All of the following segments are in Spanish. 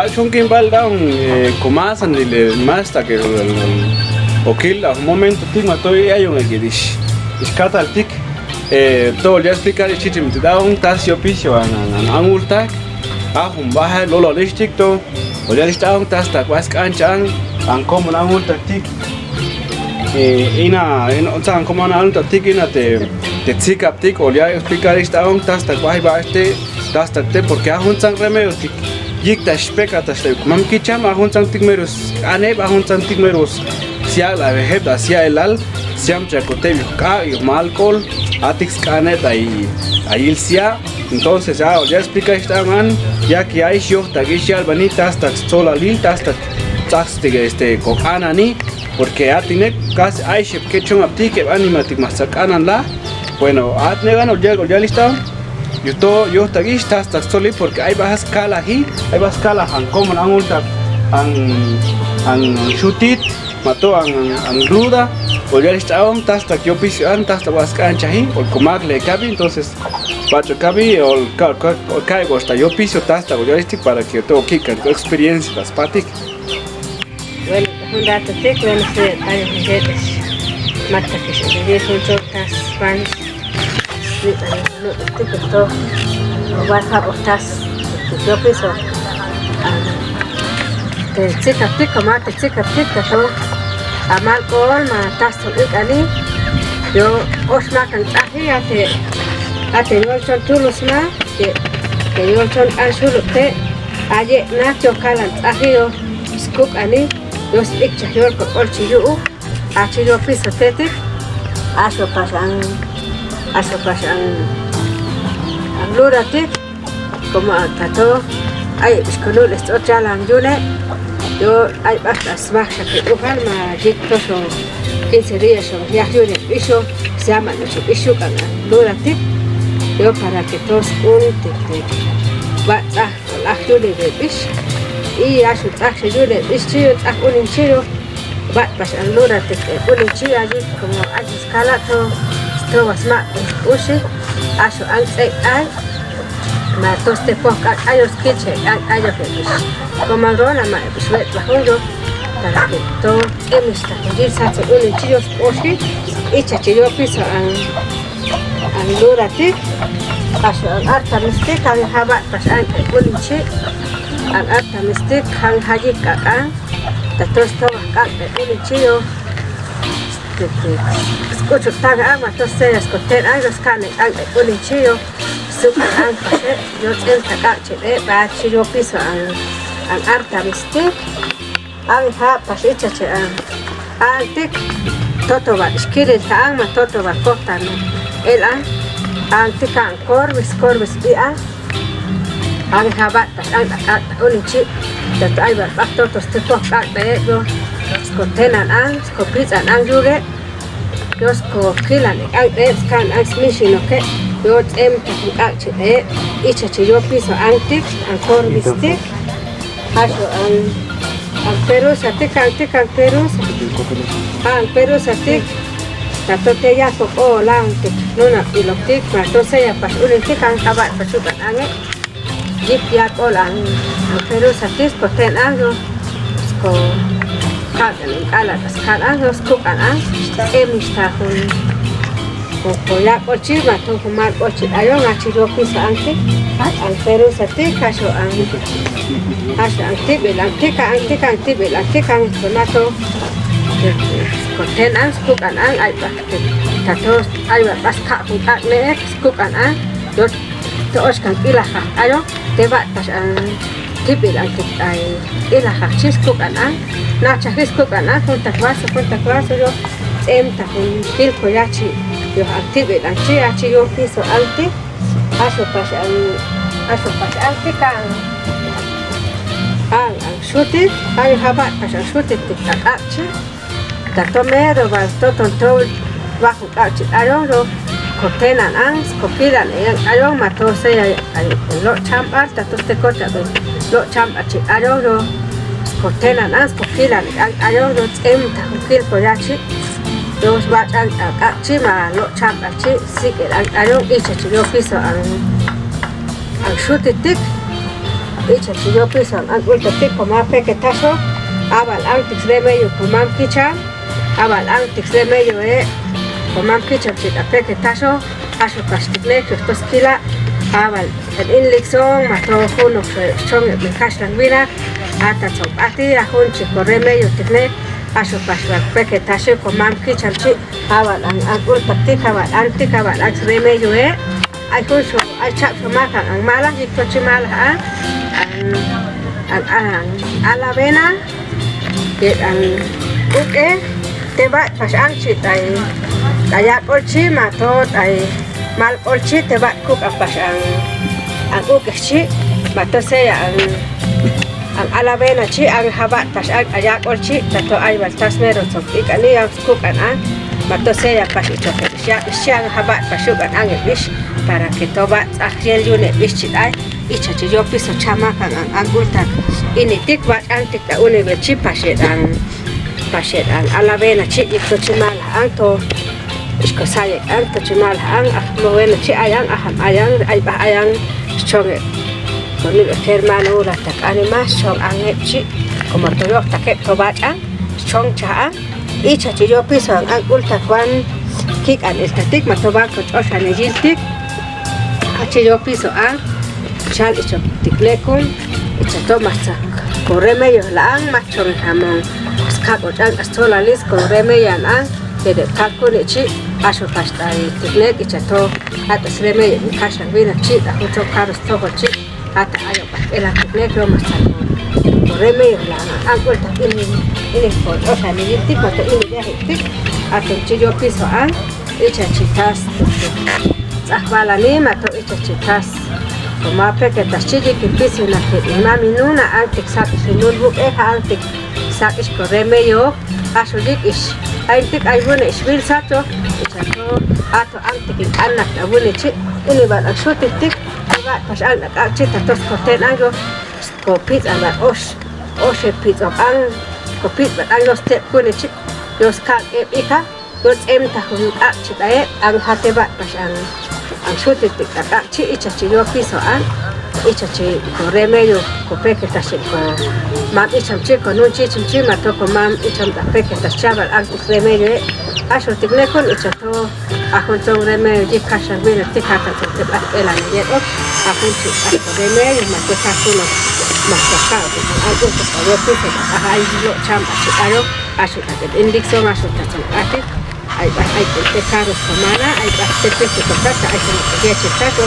Chunkin balda un comasan dile más hasta que okil a un momento tigma toy hay un egidish. Iskata al tik todo ya explicar el chichim te da un tasio piso an ulta a un baja lolo listik to o ya está un tas ta was kanchan an como an ulta tik ina tan como an ulta tik ina te tsikap tik o ya explicar está un tas ta was ba este tas ta te porque a un san remedio tik yikta speka tas te mam kicham a un san tik meros ane a un san tik meros sia la vejeta sia el al siam chacote ka y alcohol atix canet ahí el sia entonces ya explica esta man ya que hay yo tagish albanita hasta sola lilta hasta este kokana ni porque atine casi hay shep que chon apti que animatic masacanan la bueno atne gano ya listo yo tagish hasta soli porque hay bajas cala hi hay bajas cala han como an ulta an shutit mató an ruda o ya estaban hasta que yo piso hasta vas cancha ahí o comer le cabe entonces pacho cabe o caigo hasta yo piso hasta o ya estoy para que todo kika experiencia las patic bueno un dato te cuento hay mujeres mata que se vive con tortas pan no te todo o vas a botas yo piso te chica pico mate chica pico todo amal kol ma tasto ikani yo osma kan ahi ate yol chon tulus ma ke yol chon ansulu te aye na chokalan ahi yo skuk ani yo stik chayol ko olchi yu achi yo piso tete aso pasan lurate como tato ay iskonul esto chalan yune yo hay basta smash que ujan ma jito so 15 días so ya yo de piso se llama noche piso kana durante yo para que todos unte va a yo de piso y a su taxi yo de piso a un chiro va pasar durante un chiro allí como a escala todo was ma usi a su antes ay ma toste poca ayos kiche ayo que como rona ma suet la hondo para que todo emista que se hace un chillos oshi y chachillo piso an durate paso arta mistek al haba pasan un chi an arta mistek han haji kaka ta tosto ka un chillo escucho taga agua toste escoter algo scane un chillo super anche yo tenta cache ba chillo piso an arta mistek an ha pasicha che an tik toto va skire ta ma toto va cortan el an tik an corbis bi an ha va an unichi da ai va toto ste to ka be yo skotenan an skopizan an jure yo skokilan an skan an smission okay yo tenta cache icha yo piso an tik an corbis tik haso ang perusa tik ang perusa ang perusa tik tatote ya ko lang tik nuna iloktik ma to saya pas ulit tik ang kabat pasukan ange jip ya ko lang ang perusa tik ko ten ango ko kagan ala pas kan ango ko kan ang emista hun ko ya ko chima to kumar ko chi ayo ngachi ro pisa ange ang perusa tik kaso ang hasta antibel antibel ang tomato conten ang cook an ay tatos ay pas ka kung ne cook an dos toos kan ilaha ayo teba pas ang tibel ang ay ilaha chis cook an na chis cook an kung takwas yo emta kung pil ko yachi yo antibel ang chi yo piso anti aso pas ang tikang ang shutit ay haba pasang shutit tikakachi tatomero va totonto bajo kachi ayong kotenan ang skopilan ayong matose ay lo champa tatoste kota lo champa chi ayong kotenan ang skopilan ayong emta hukil poyachi dos ba ang kachi ma lo champa chi sikir ayong icha chi lo piso ang shutit tik icha yo piso an ulta tipo ma pequetazo abal antix de medio comam kicha abal antix de medio comam kicha chita pequetazo aso castikle que esto esquila abal el inlixon matro juno chong el cashlan vira ata chong ati a jun chico de medio tikle aso pasla pequetazo comam kicha chi abal an ulta tipo abal antix abal antix de medio ai jun so ai chap so maka ang mala jikto chi mala ang alavena ke ang uke te ba pas ang chi tai kaya kolchi mato tai mal kolchi te ba kuk pas ang uke chi mato se ang alavena chi ang habat pas ang kaya kolchi tato ai baltas mero so ikani ang kuk an mato se ya pas ito siya ang habat pasuk ang ish para que toba akriel yune bish chi ai icha chi yo piso chama kan ang ultak ini tik ba antik ta une be chi pashet ang alavena chi ikto chi mal ang to isko saye ang to chi mal ang akmovena chi ayang aham ayang ai ba ayang chonge koni hermano la tak anima chong ang chi como to yo ta ke to ba ang chong cha icha chi yo piso ang ultak wan kik an estatik matoba ko chosane jiltik achi yo piso ang chal icho tiklekun icho tomasa correme yo lang machon hamon skako tan astrolalis correme yan ang de kalkun ichi aso pasta tiklek icho to ata sreme kashan vina chi da hoto karos to chi ata ayo pa ela tiklek yo masa correme yo lang ang ulta ini ko osa ni tik mato ini de tik ato chi yo piso ang icho chitas Ahbala ni mato icha chitas como peque tachiji que piso na que mami nuna antik sak sinun buk antik sak is correme yo asudik is antik aibune isbil sato icha to ato antik anak abune chi ini ba asutik tik ba pas anak chita tos koten ango ko pizza ba os pizza ang ko pizza ango step kune chi dos ka ika dos ta hun chita ang hate ba pas ang suti tikaka chi icha chi yo piso icha chi correme yo ko peke tashi ko mam icham chi ko nun chi chi mato ko mam icham ta peke tashabal ang correme yo aso tikle kon icha to ahon to correme yo ji kashan vina tikata to te ela ni yo ahon chi correme yo mato kasuno mato ka algo to yo piso ai yo cham chi aro aso ta indixo aso ta ati ai te caros semana ai te peso tata ai te chetato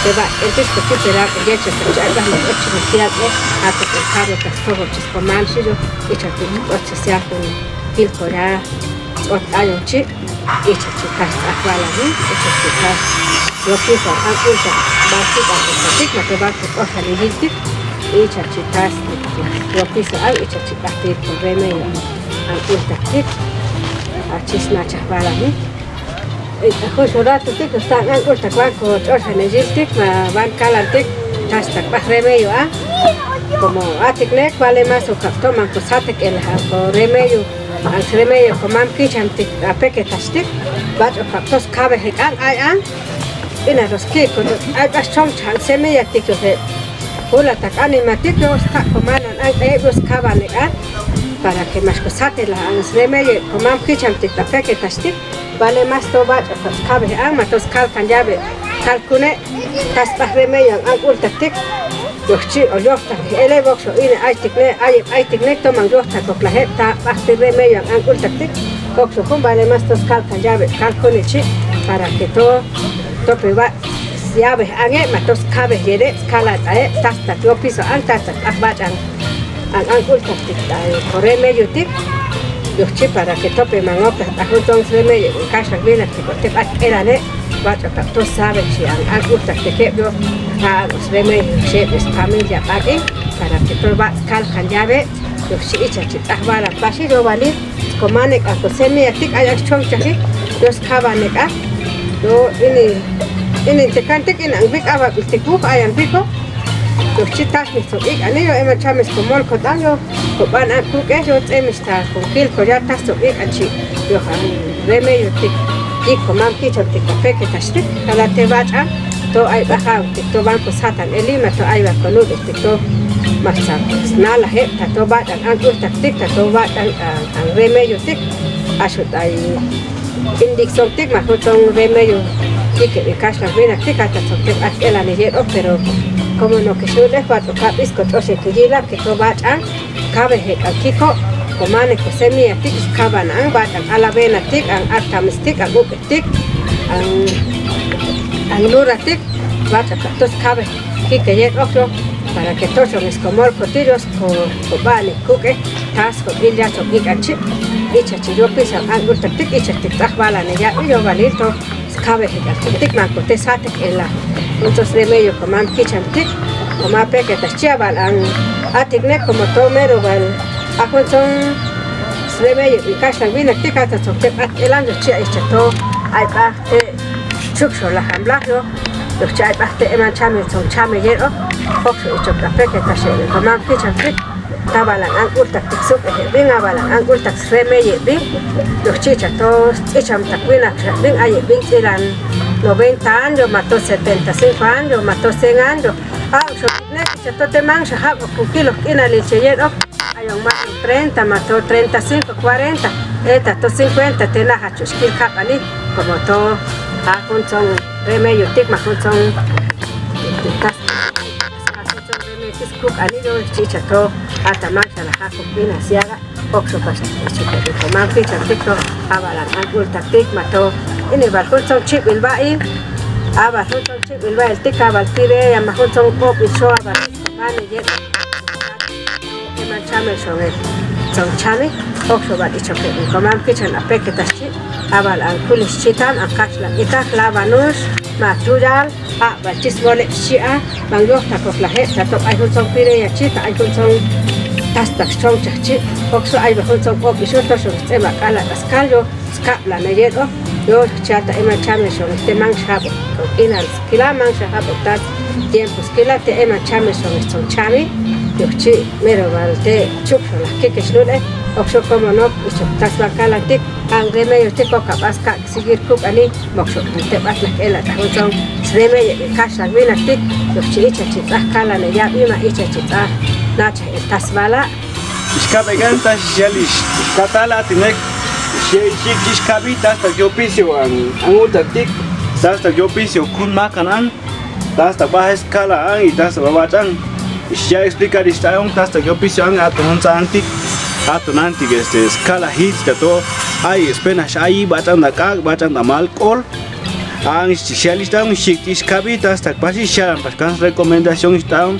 te va el peso que te da que ya te hagas lo que te queda a tu caro que todo te coman si yo y te o te sea con el cora o ayo chi y te chitas akwala ni y te chitas yo pienso antes va a ser que te va a o sea ni dice y te chitas yo pienso ay y te chitas te correme antes de achisna chahbala ni justo rato tik están algo ta cuaco otra negistik ma van calantik hasta remedio como atiknek vale más o toman cosatek el remedio al remedio como kichantik apeke tastik bach o captos cabe hekan ay ina los que con ay bas chong chan semilla tik de hola tak animatik los ka comanan ay los caban para que más cosate la remedio como kichantik apeke tastik vale más toba cabe matos calcan llave calcune tas remedio ang ultatik yochi o yofta ele boxo ine ai tikne toman yofta ko plaheta basti remedio ang ultatik boxo con vale más tos calcan llave calcune chi para que to va llave ange matos cabe yede scala tasta yo piso ang tasta abatan ang ultatik corre medio tik yochi para que tope manopla ajunto remedio casa viene que te era ne vato to sabe si ang gusta que yo a los remedios che es familia pague para que todo va calcan llave yochi icha ahbala pasi yo vale comane a coseme tik ay chong chahi los cabane ka yo ini te cante que ang big aba te ku ayan pico yochi tas mi so ik ani yo ema chames como el cotaño ko ban a ku que yo emista con kil ko ya tas so ik achi yo remedio tik y como han dicho que café que tastik cada te vacha to ay baja to banco satan elima to ay va con un to marcha nala he tato ba dan ang taktik tato ba dan ang remedio tik asut ay indikson tik ma hutong remedio tik e kasla vena tik ata tik at ela ne jet pero como no que sude cuatro capis ko tose kujila que to ba dan kabe he akiko komane ko semia tik kaban ang ba dan ala vena tik ang artamis tik ang up tik ang lura tik ba tos kabe que jet okyo para que todos los comor cotillos con vale cuque tas con illa con igachi icha chiyo pisa angul taktik icha tiktak bala ne ya yo valito cabe tik man ko te satek ela entonces remedio como am kichan tik como ape que tachia balan atikne como tomero val akon son remedio y kashan vina tikata son te elando chia icha to ai pa te chukso la hamblajo los chai parte eman chame son chame yero foxo y chocape que ta shele como kichan tik tabalan angul taktik sup bin abalan angul tak remedio bin los chicha todos echam takwina bin ay bin eran 90 años mató 75 años mató 100 años so ne chicha te mancha ha con kilos ina leche yero ayon más 30 mató 35 40 eta to 50 te la hacho skil kapani como to ha con son remedio tik ma con son cook anillo chicha to hasta mancha la jaco pina siaga oxo pasa chicha de man ficha tikto abalan angul taktik mato ini balkon son chip il bain aba son chip il bain tikka baltire ya mahon son pop iso aba mani jet e man chame son chame oxo bal icho pe man ficha na peketa chi abal angul chitan akashla itak lavanus matujal bachis mole chia mangyo takos la he tato ai hun song pire ya chi ta ai hun song tas tak chong cha chi okso ai hun song pop iso to so tema kala kaskalyo skapla na yedo yo chata ema chame so te mang shabo inal skila mang shabo tas tiempo skila te ema chame so chame yo chi mero valte chukso la que shnule okso como no iso tas la kala tik ang remedio te ko kapaz ka sigir cook ani mokso te bat la ela ta hun song remedio kasha vina tik yo chicha chicha kala ne ya ima icha chicha nacha tasbala iskabe ganta shalish katala tinek chik iskabita hasta yo pisio ang utatik hasta yo pisio kun makanan hasta baja escala ang y hasta babachang ya explicar esta hasta yo pisio ang aton antik aton antik escala hit to ai spenas ai bachang da kag bachang da malkol ang especialista un shiktish kabita hasta pasi sharan paskan recomendación están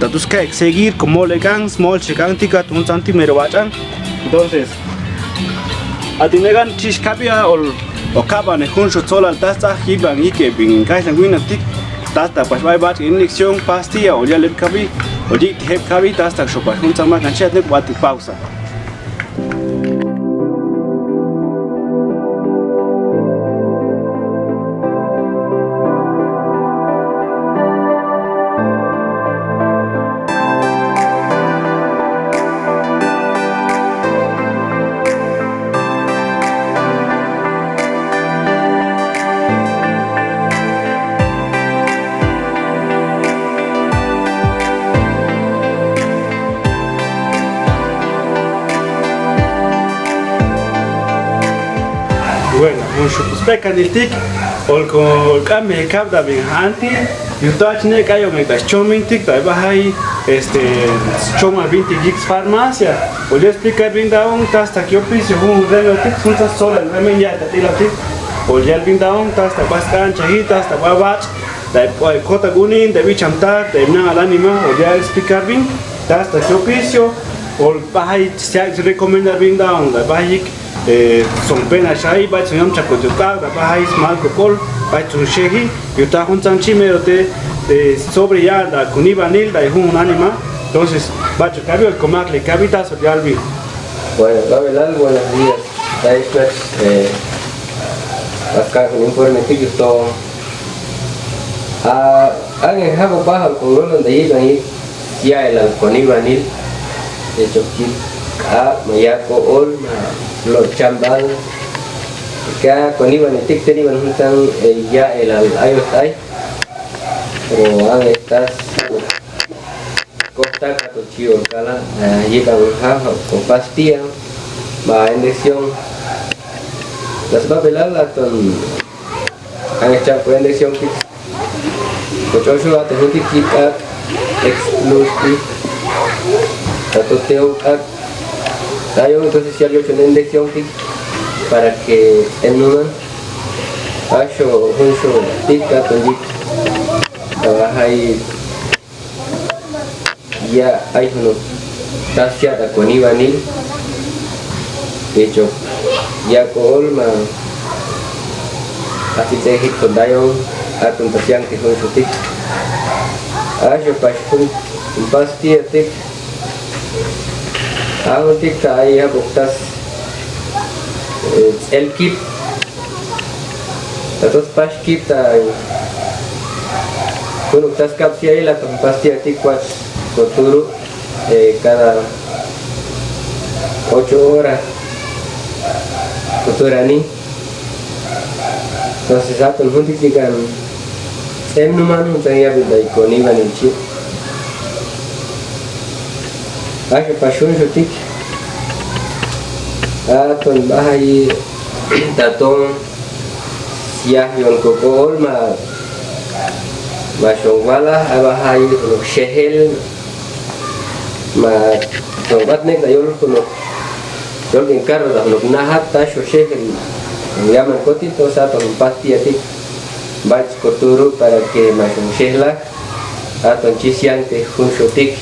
tatus que seguir como legan small chikan tika un centímetro bachan entonces atinegan chishkabia o kaban juncho sola tasta hiban y que bin kaisan winatik tasta pas vai bat inyección pastilla o ya le kabi o dik heb kabi tasta shopa un sama kan chat ne wati pausa. Bueno, mucho pecan el tic, o con cambio capda bien anti, yo touch ne cayo me das choming tic, da bahai choma 20 gigs farmacia, o le explica bien down hasta que yo piso un reno tic, junta sola el remen ya te la tic, o ya bien down hasta bascan chahita hasta babach, da kota gunin, da bichamta, da na al anima, o ya explicar bien, hasta que yo piso, o bahai se recomienda bien down, da bahai son pena shai ba chungam chako jota da ba high small kokol ba chungshehi yuta hun changchi merote sobre ya da kunibanil da hun anima entonces ba chukabio el comacle cabita social vi. Bueno, Gabriel, buenos días. Después acá un informe que yo ang habo ba con lo de ahí ya el kunibanil de chokil mayako ol lo chambal que con iban el tic iban juntan ya el ayos hay pero han estas taca to chio kala llega con pastilla va inyección las babelas la ton han hecho por inyección que cochocho va tener que quitar exclusive tanto teo tayo entonces si algo con inyección que para que en una acho huncho tika tonjik hay ya hay uno tasya da koni vanil de hecho ya kool ma así te hit con dayo atun tasyang que huncho tik acho pashun pasti tik aun tik ay abuktas el kit Tatos pashkip ta kun tas kapsia ila tam pasti atikwas koturu cada 8 horas koturani entonces atun hunti tikan numan untaya bidai koni vaninchi ashe pashun jutik atun bahai taton ya yon kokol ma shongwala abahai untuk shehel ma sobat nek dayol kuno yol ingkar dah nuk nahat ta shehel ya man koti to sa to pasti atik bach koturu para que ma shehla aton chisian te hun shotik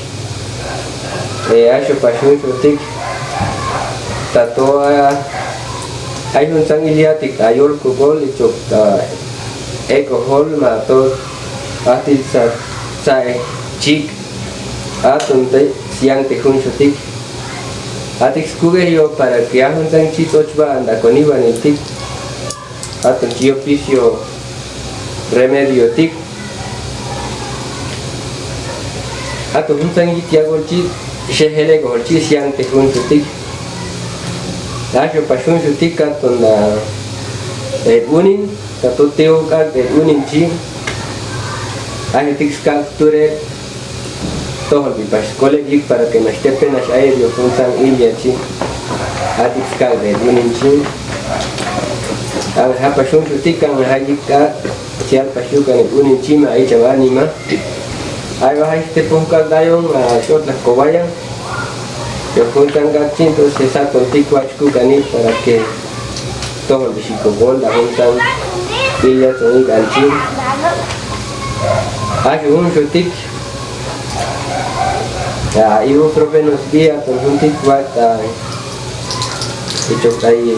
asho pashun shotik tatoa hay un sang iliatik ayol kugol ichok alcohol ma to ati sa chik atun te siang te hun shotik atik skuge yo para que ahun sang chik ochba anda con iban el tik atun chi oficio remedio tik atun hun sang itiagol chi shehele gol chi siang te hun shotik Acho pashun jutika ton unin tato teo ka unin chi acho tix capture tohol bi pas colegik para que nas tepen nas aéreo funtan ilia chi atix ka unin chi ang ha pashun jutika ang hajika sial pashukan unin chi ma ai chavani ma ai va este punka dayong short la kobayang yo juntan gachin entonces saco ticuachku cani para que todo el bichico gol la juntan pilla con ganchin hay un chutik ya ibu provenos dia con juntik wata hecho ahí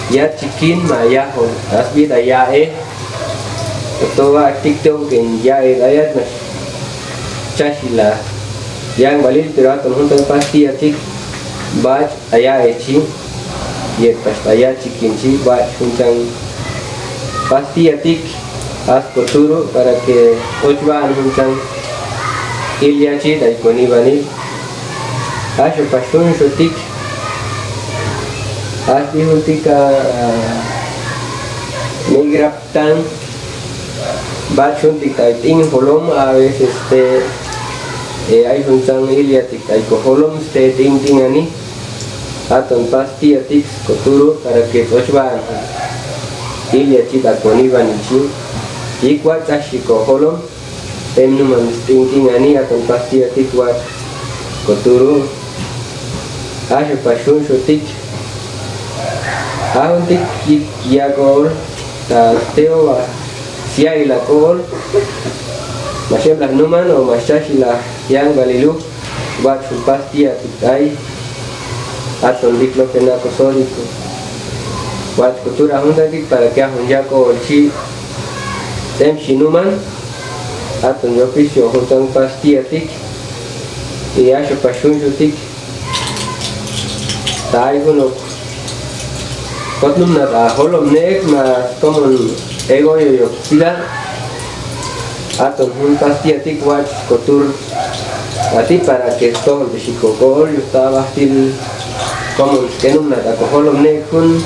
ya chikin maya hon as vida ya todo tiktok en ya ayat mas chashila yang balik teraton juntan pasti atik bach aya echi y pastaya chikinchi bach juntan pasti atik as koturo para que ochban juntan iliachi dai koni bani asho pashun shotik as di huntika migraptan bach juntik tai ting holom a veces hay juntan iliatik ay koholom ste ting ani aton pasti atik koturu para que ochban iliatik akoni banichi ikwa tashi koholom temnuman ting ani aton pasti atik wat koturu ashe pashun shotik auntik kiagol ta teo sia ila kol masih lah numan o masih lah yang balilu buat pasti atik atau diklo kena kosoriku buat kultura Honda dik para que ahunja ko chi tem sinuman atau oficio huntang pasti atik iya sepashun jutik tai kuno kotnum na holom nek ma common ego yo sila atau hun pasti atik buat kultur ati para que todo el psicocol yo estaba til como que no nada coholom ne kun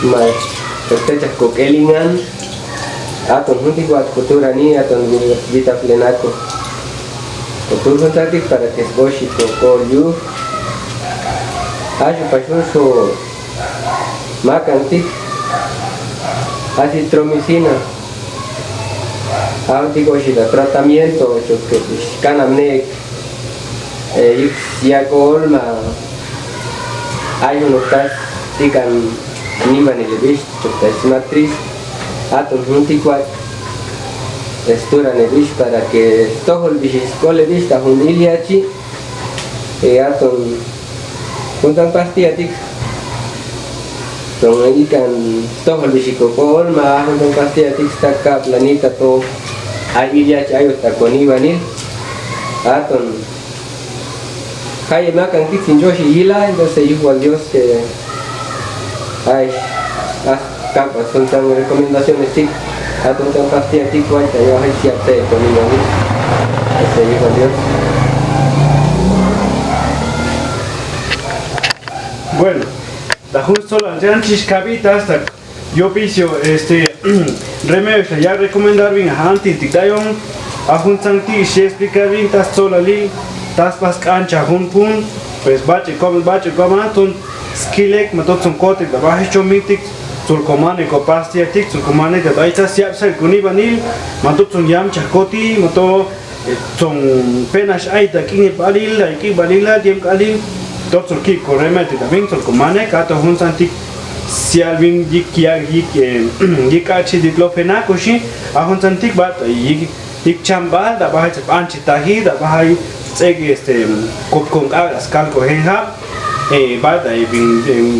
mai tetech kokelingan aton hundi buat kultura ni aton vita plenako Otur huntantik para que esboshi ko yu. Ayo pashun so makantik. Acitromicina. Anticoshida, tratamiento, que canamne, yacolma, hay unos tas, tican, niman el bicho, es matriz, atom junticuat, esturan el bicho para que todo el bicho escole vista un iliachi, atom, juntan pastiatic. Trong ấy cần to hơn bị có cồn mà không trong pasti atik stakka planeta to ai ilia chayo takoni vanil aton hay más que antes sin Joshi hila entonces igual Dios que hay capas son tan recomendaciones tic aton trong pasti atik cuenta yo hay siapa koni vanil entonces igual Dios. Bueno, la justo la janchis cabitas hasta yo piso remedio ya recomendar bien a anti titayon a juntan ti se explicar bien tas sola li tas pas cancha pun pues bache como ton skilek matot son kote da baje chomitik sul comane ko pasti atik sul comane da baita siap sel kuni vanil matot son yam chakoti mato son penas aita king balil ki balila diem kalil tot sul ki koremete da bien sul comane ka to juntan tik si alvin yik achi diklofena koshi a juntan tik bat yik chamba da baje anchi tahi da baje tseg kong askal ko henha bada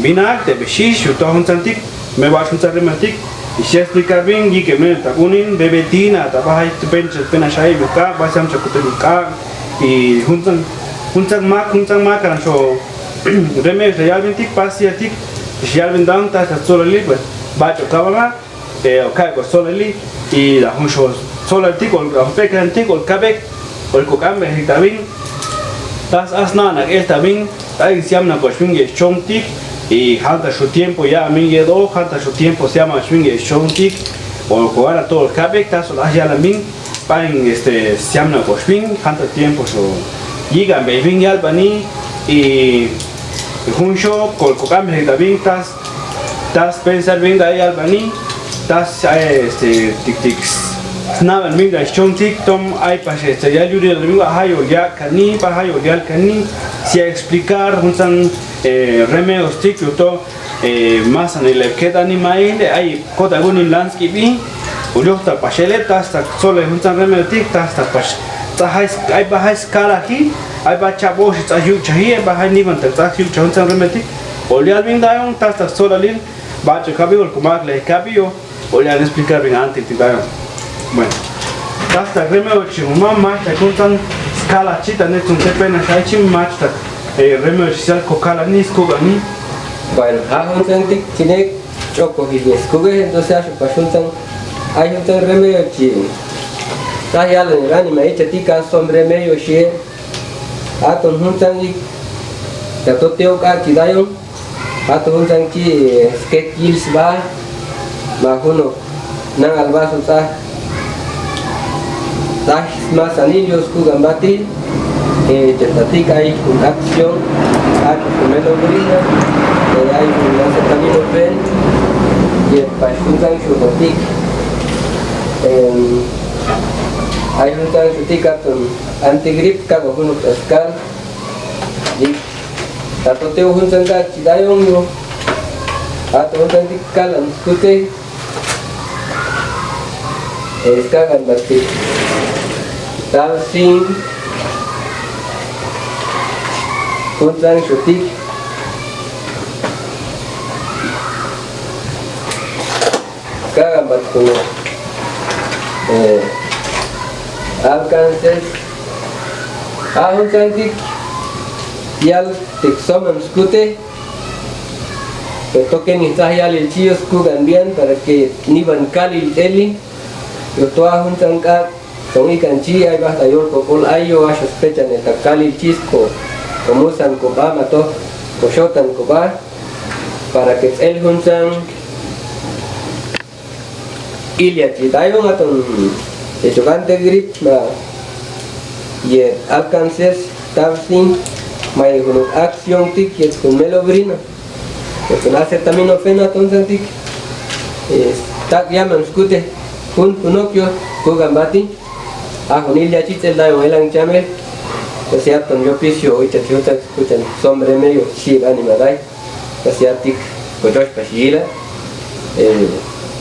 binak de beshish to juntan tik me va juntan rematik y se explicar bien y que me takunin bebetina da baje pencha pena shai buka basam chakutuka y juntan ma kan so remes realmente tik pasiatik si alvin down ta solali bacho kabanga o kai ko solali y la huncho solali ko pekan tik ol kabek ol ko kambe hitabin tas asnana el tabin ai siamna ko swinge chongtik y hanta su tiempo ya min yedo hanta su tiempo se llama swinge chongtik ol ko ara todo el kabek tas ol ya la min pain siamna ko swing hanta tiempo so yigan be vin albani y juncho col cocam hegdavin tas pensar bien da albani tas tic snaban min da chontik tom ai pashe ya yuri el domingo hayo ya cani pa hayo ya cani si explicar juntan remedios tic to más en el queda animal hay cota gunin landscape uliota pasheletas ta solo juntan remedios tic tas ta pash ai bahai skala hi ai ba chabo shi tsayu chahi ba hai ni ban ta tsayu chon san remeti olial bin dayon tas ta solalin ba che kabi ol kumak le kabio olial explicar bien antes ti dayon bueno tas ta remeo chi mamma ta kuntan skala chi ta ne tun te pena sai chi match ta remeo chi sal kokala ni skogani Bueno, a juntan tik tiene choco y escoge entonces a pasuntan hay un remedio chi Saya le rani mai chatika sombre medio she aton huntan ik tato teo ka kidayon aton huntan ki skate kills ba mahuno nang albaso ta tas mas anillos ku gambati chatatika hay una acción a pomelo brilla hay una cetamino pen y pasuntan chutotik hay un tan sutika ton antigrip ka go no pascal di tato teo hun sanga chidayong yo ato tan tikal an skute eskagan batti tal sing hun tan sutik kagan battu alcances a un cantic yal texoman scute que toquen y yal el chillo scugan bien para que ni van cali eli yo toa un tanca son y canchi hay basta yo col ayo a sospecha en el cali chisco como san coba mato cochotan coba para que el juntan ilia chitayo maton de chocante grip y alcances tabsin mai con acción tic y con melobrina porque hace también ofena entonces tic tak llaman skute kun kunokyo kugambati a jonilla chitel da elang chamel pues ya ton yo piso hoy te escuchan sombre medio shib animadai pues ya tic kojosh pashila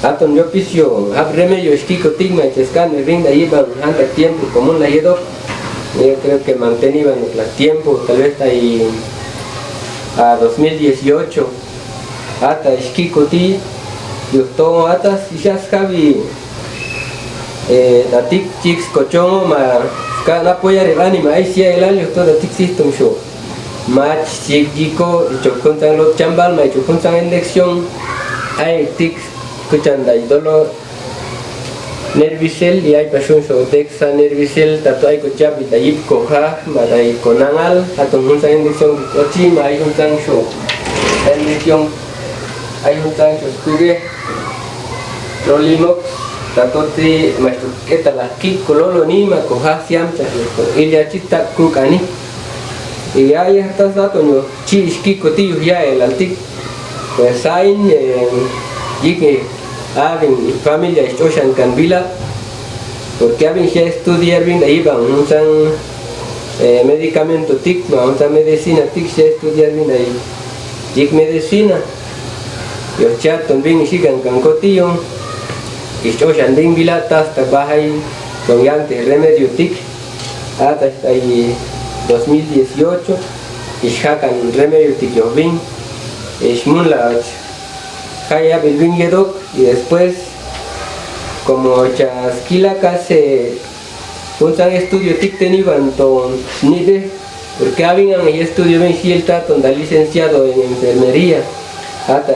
aton yo piso hab remedio esquico tigma y escan me venga ahí van anda tiempo común la yedo yo creo que mantenían el tiempo tal vez ahí a 2018 hasta esquico ti yo todo hasta si ya sabe la tic chicks cochón ma cada apoya el ánima ahí sí el año todo tic system show match chico chocontan los chambal ma chocontan en lección hay tic escuchan la idolo nervisel y hay pasión show dexa nervisel tatu hay cochap y tayip coja marai conangal atau hunsan en lección ochi ma hay hunsan show en lección hay hunsan show stuge rolimox tatoti maestro kita la ki kololo ni ma coja siam cha ilia chita kukani y hay hasta dato no chi ski cotillo ya el altic pues hay y having familia Ocean Canvila porque having ya estudiar bien ahí van un medicamento tic un medicina tic ya estudiar bien ahí y medicina yo chat también sigan con cotillo y Ocean bien vila hasta bahai con yante remedio tic hasta ahí 2018 y hakan remedio tic yo bien es muy la Kaya Bilbin Yedok y después como chasquila casi un estudio tic teniban ton nide porque habían el estudio ben sielta donde licenciado en enfermería hasta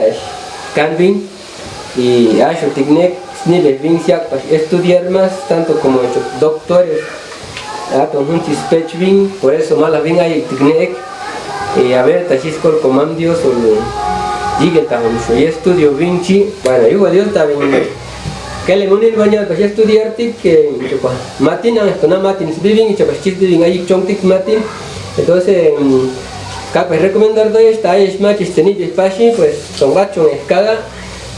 canvin y asho ticnec nide vinciac para estudiar más tanto como doctores aton huntis pechvin por eso mala bien hay ticnec y a ver tachiscol comandios o Diga tahun saya estudio Vinci, bueno, igual Dios está bien. Que le munir banyak pas estudiar tik que coba matin ang esto na matin viving y chapas chis viving ahí chong tik matin. Entonces, capaz recomendar de esta es más teni despacio pues son gacho en escala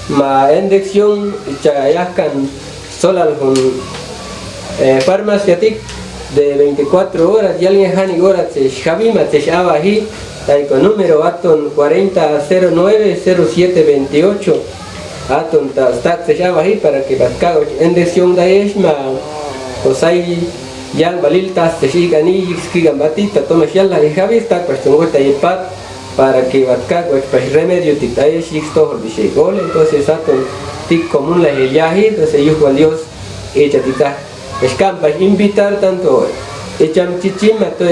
ma indexción chayascan sola con farmacia tik de 24 horas y alguien hani horas se shabima te shaba ahí. Con número Aton 40090728 Aton está se llama ahí para que vasca en decisión de esma pues hay yang balil tas se sigan y escriban batita toma ya la javi está cuestión gota y pat para que vasca pues remedio tita es esto dice gol entonces Aton tic común la yahi entonces yo con Dios echa tita es campa invitar tanto echam chichima to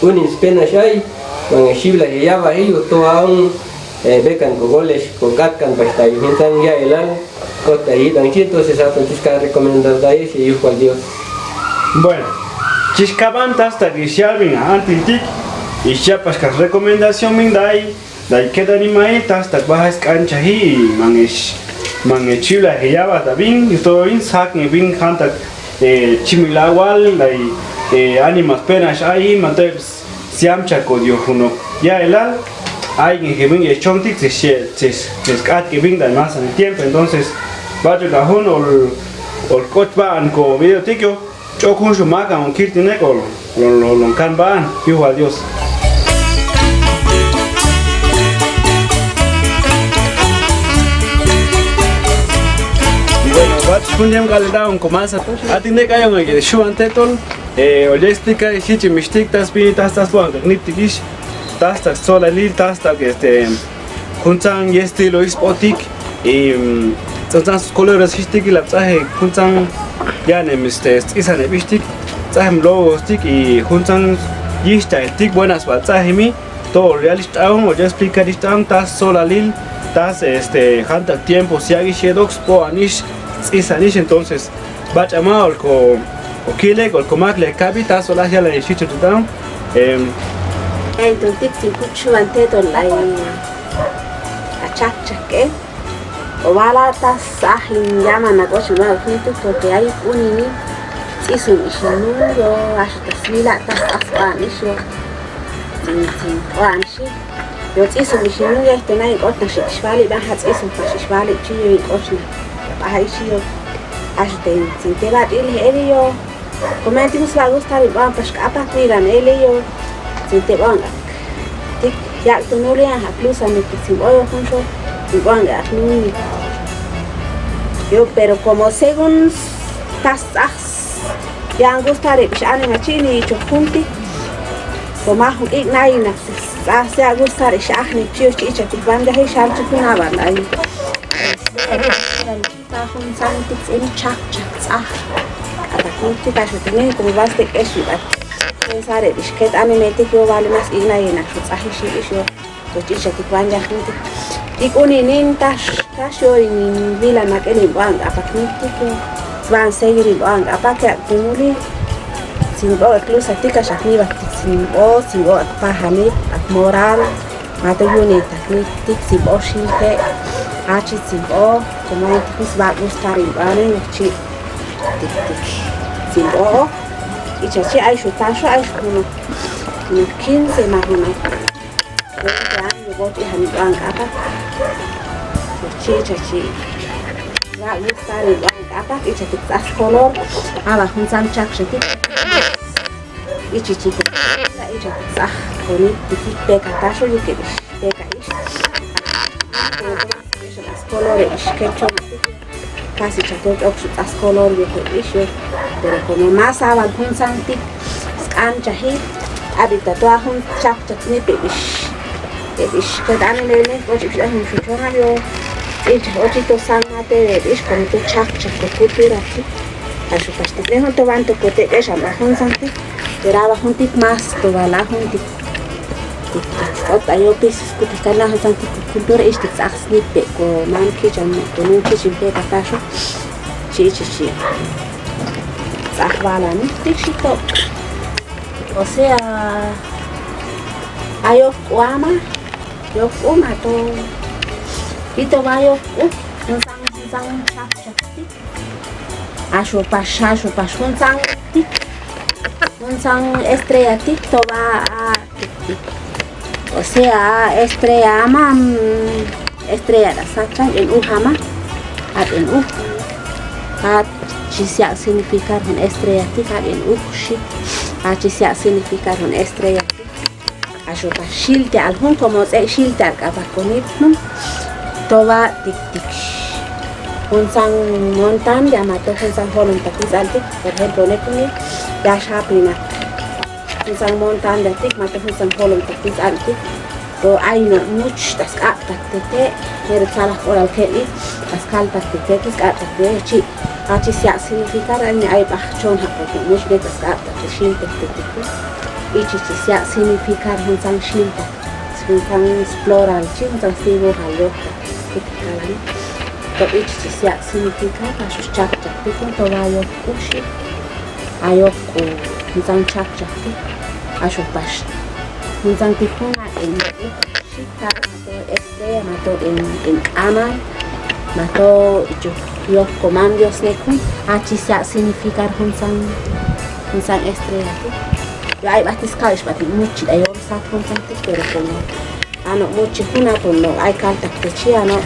un inspena shai Mang shibla ya va ahí to aún becan con goles con catcan para estar intentan ya el al cota ahí dan entonces a Francisca recomendar de ahí si hijo al Dios. Bueno, chiscaban hasta que ya ven antintic y ya pas que recomendación min dai queda ni mai hasta bajas cancha hi mang chibla ya va también y todo in sac ni bin canta chimilawal dai animas penas ahí mates Siam chaco dio uno ya el al hay que ven y chontic se cat que ven más en el tiempo entonces va a llegar uno el coach va en co video tico yo con su marca un kit tiene lo can van hijo a Dios bueno va a poner un galera un comanza a tiene que hay un que show ante todo Olestica y si mistic tas bi tas bon nitigish tas sola lil tas que juntan y estilo spotik y entonces colores histik la tsahe juntan ya ne isa ne bistik tsahem logo stick y juntan yista tik buenas va tsahe mi todo realista aún o ya explicar distan tas sola lil tas hanta tiempo si hay shedox po anish isa nish entonces va llamado Okile gol comac le capita sola ya la dicho tu down entonces si pucho ante todo la achacha que o bala tas ahin llaman a coche no junto porque hay un isun ishinuyo hasta swila tasaspanisho tin wanshi yo isun ishinuyo este na ikotna shishvali ba hats isun fashishvali chiyo ikotna bahaishiyo hasta tin teba il heliyo comenti mus va gustar ba pashkapa miran heliyo tin teba tik yak tunulia haklusa mi tsimboyo kuncho iguanga aknuni yo pero como según tasas yang gustare bishane machini chokunti komahu ignaina sa gustare shahni chiyo chicha tibanda he shal chukuna balai ta hun santik in chak ah ata kunti ta shutene como baste keshi bat pensare bishket animete yo vale más ignaina chutsahi shi isho to chicha tibanda kunti ikuni nin tasho in vila makeni bang apakniti ko van seguir bang apaka kumuli simbo incluso tika shakniba simbo pahani at moral mata yuni taknik simbo shinte achi simbo como tis va gustar bane chi tik simbo ichachi ai shutasho ai kuno ni 15 mahuna yo bot ihan bang apa chi va gustar bang apa ichatik as color ala hunsan chak shiti ichi chico la icha sa con tiki peka tasho y que peka ish las colores que chon casi chato las colores que ish pero como más avan con santi ancha hi habita toda un chak ni ish que dan nene ochi un chuchona yo ish ochi to sanate ish con to chak cultura aquí a su pastel no to van to cote esa bajon santi Geraba juntik mas to bala juntik. Ota yo pisis kutikana hansanti kultura istik saxni pe ko manki jam ko nunki jimpe katasho. Chi. Saxbala ni tikshito. O sea, ayo kuama, yo kuma to. Ito bayo sang chak. Asho pas tik. Sang estrella tikto va a o sea estrella mam estrella la sacha en ujama en hat chisia significar un estrella tika en ushi chisia significar un estrella asho pa shilte alhun como se shilte al kapakonit toba tik un sang montan llamado un sang holon takis alti por ejemplo nekuni ya shapina sang montan de tik mata sang holon takis alti to aina much tas ka taktete her salah oral keli tas kal taktete kis ka taktete chi achi sia significar ani ai bah chon hakko much de tas ka takshin taktete ichi sia significar un sang shinta sang explorar chi un sang sigo halo tikkalani to ichi sia significar asus chak to vayo ushi ayoko nzang chak aso pas nzang tikuna en shita to mato en ama mato yo comandos nekun achi sia significar nzang estrella yo ay batis kalish bati muchi ayo sat nzang pero como ano muchi kuna no ay kalta techi ano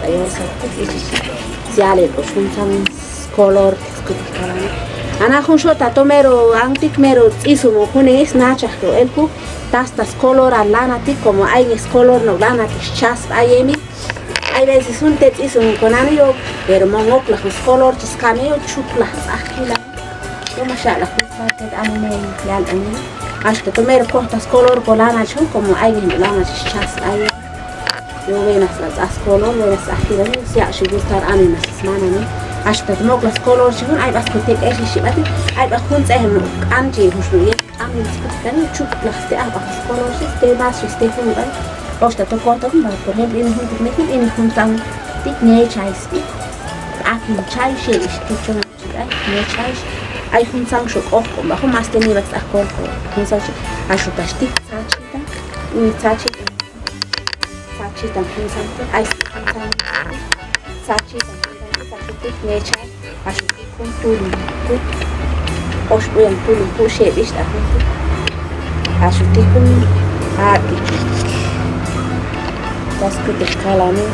ayo sat siale ko nzang color ana khunshota tomero antik mero isumo kunis nacha to elku tas color lana ti como hay es color no lana ti chas ayemi hay veces un tet isumo con yo pero mongok la color tiskaneo chukla akila yo mashallah tet anime yal anime hasta tomero cortas color con lana chun como hay lana ti chas ayemi yo venas las color venas akila si a gustar anime semana hasta tomok las color chun ay bas kotek eshi shibati ay bas khun tsahem anji hushnu amin skutani chuk las te abas color este bas este fun bay hasta to kotok ba por ejemplo in hun teknik in hun tang tik ne chai sti akin chai she istichon ne chai ay hun sang shok ok ba khum asteni bas akol hun sang ay shok tik sachita in sachita hun sang ay sachita tik necha ashutik kun tulun ku osh buyan tulun ku shebish da hunti ashutik kun ati das kutik kalani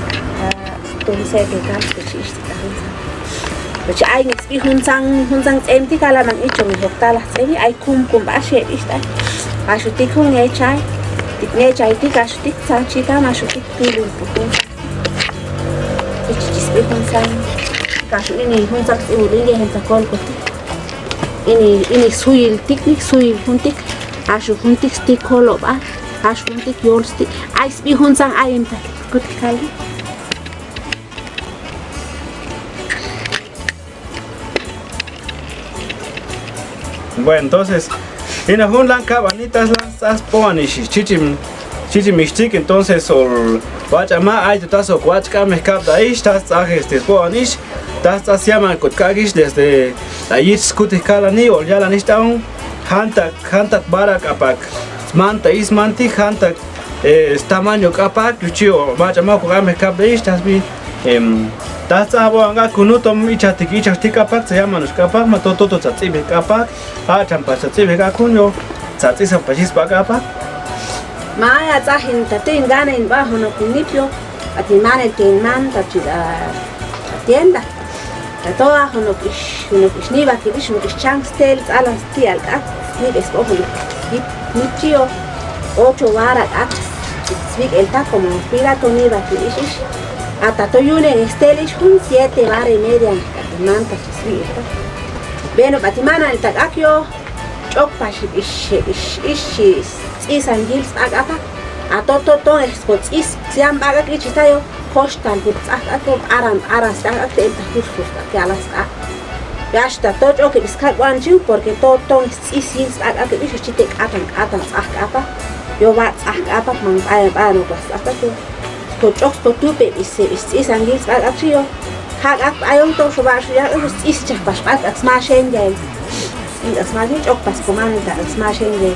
to se ke kan ke shish da hunti Bach ay ngi hunsang empty kala mang ichong hoktala semi ay kum ba shebish da ashutik kun necha tik necha tik ashutik sa chika ashutik tulun ku Hunsan kaso ini hunsak uling dia hentak kol koti ini suil tiknik suil huntik asu huntik stik kolo ba asu huntik yol stik ais bi hunsan ayam tak kuti kali Bueno, entonces, en la junlan cabanitas las poanish, chichimishtik, entonces, Wachama, hay tazo Wachka, me capta ahí, tas poanish, tas se llama Kotkagish desde ahí Skutikala o Yalanistown, Hantak Barak Apak, Manta Ismanti, Hantak tamaño Kapak, Yuchio, Wachama, me capta ahí, tas bien. Tatsabanga kunutom ichatik kapak se llaman los kapak matoto tsatsibe kapak champa tsatsibe kakunyo tsatsisa pachis kapak Maya tsahin tatin gana in bajo no kunipio ati mane tin man tienda toda hono kish niba kish no kish changstel alas tial ka ni espojo ni tío 8 varas svig el taco como pira toniba kish hasta toyune estelish hun 7 varas y media manta svig bueno batimana el takakyo chokpash ish isan gils agapa atoto escots is siam baga kichitayo hostal gits akato aran sta el tahus que alaska yashta tocho que bisca guanchu porque todo is agapa is chitek atan akapa yo va akapa man ba no pas akato tocho to tupe isan gils agapio hagap ayon to shubash ya is chakbash ak smashen gel das mal nicht auch was komanda das smashen gel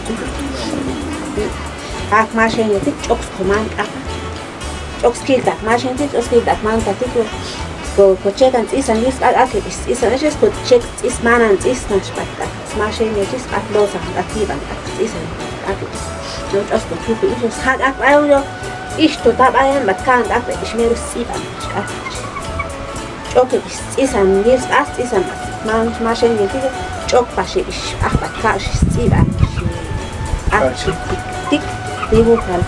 ak mashen yetik choks command ak choks kill tak mashen tik choks kill tak man tatik ko check and is and ak is and just ko check is man and is not spatta mashen yetik ak losa aktivan is ak jo just ko tupi is hak ak ayo is to tab ayan batkan ak is mer siban ak chok is and is and man mashen yetik chok pashi is ak batka is siban ak tik dibujar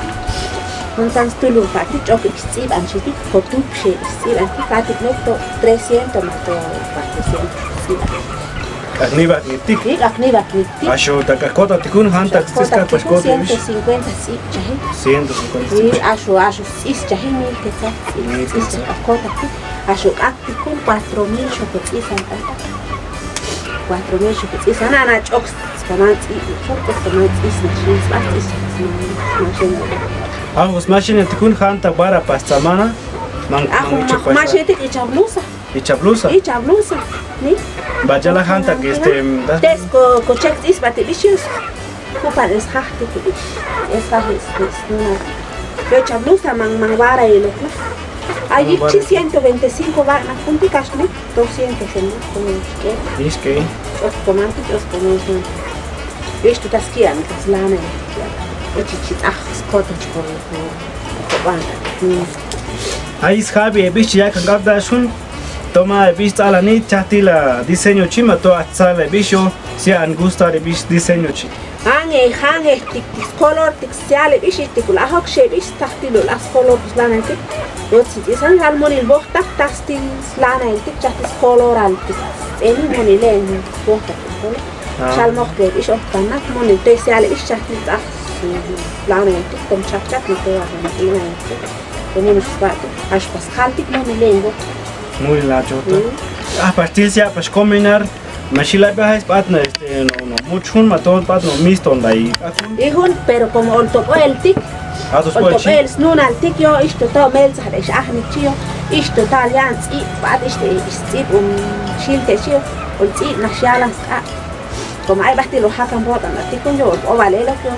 Hunsan tulu pati chok isib an chitik kotup she isib an katik nekto 300 mato 400 Akniba nitik. Akniba nitik. Asho takakota tikun hantak tiska pashkota. 150 sí, chahi. 150. Asho is chahi mil quetzal. Is akota tik. Asho aktikun 4000 shokotis antanta. 4000 shokotis ana choks Spanats is Agus machine tikun hanta bara pastamana. Machine ichablusa. Ichablusa. Ni? Bajala hanta que Des ko check is batilicious. Kupan es hahti ku. Es hahis no. Yo chablusa man bara y lo. Allí 125 va na punti cashne 200 en como es que os comandos Wiesz, tu taskian, tas lane. Ochichit skotoch ko banda. Ahí es Javi, bicho ya cagada shun. Toma bicho ala ni chatila diseño chima to atsala bicho si an gusta de bicho diseño chi. Hange tik color tik siale bicho tik la hok she bicho tahtilo las color lane tik. Yo si isan halmonil bohta tastil lane tik chatis coloral tik. Eni monilen bohta tik. Shalmohke is ottanak monin teisiali is chahtit ah planen tikkom chakchak nitoa monin tenemos parte as paskaltik monin lengo Muy la chota. A partir de pues combinar machila bahas patna no muchun maton patno miston dai. Ihun pero como el topo el tik el snun al tik yo is to mel zahdesh ahni chio is total yans I bad is shilte chio und I nashalas como hay bastilo hakan botan artikon yo o vale lo que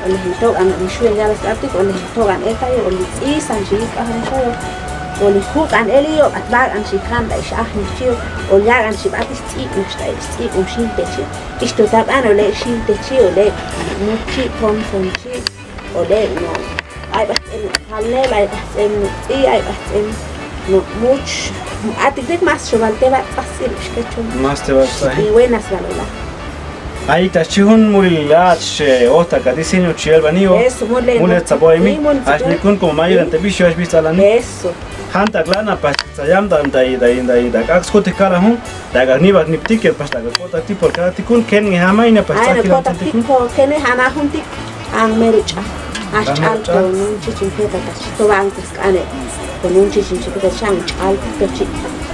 o le tocan ni shue ya las artikon le tocan esta yo o le isan shi ka han yo Oli hukan elio at bagan si kanda is ahnichio ol yagan si batis tsik shiltechi isto taban ole shiltechi ole muchi pomsonchi ole no ay bas en halle ay bas en ay bas en no much atik mas shovalte ba asil ishkecho Más te vas a y buenas valola ahí está chihun mulilach ota ka diseño chiel banio eso mole mulet saboimi ashnikun como mayor ante bisho has visto alani eso hanta glana pas sayam da kax kote kala hun da garni bak niptik el pas da kota tipo kada tikun ken ngi hama ina pas ay takil no kota tipo kene hana hunti ang merucha alto nun chichin peta tas to antes kane con un chichin peta chang alto pechi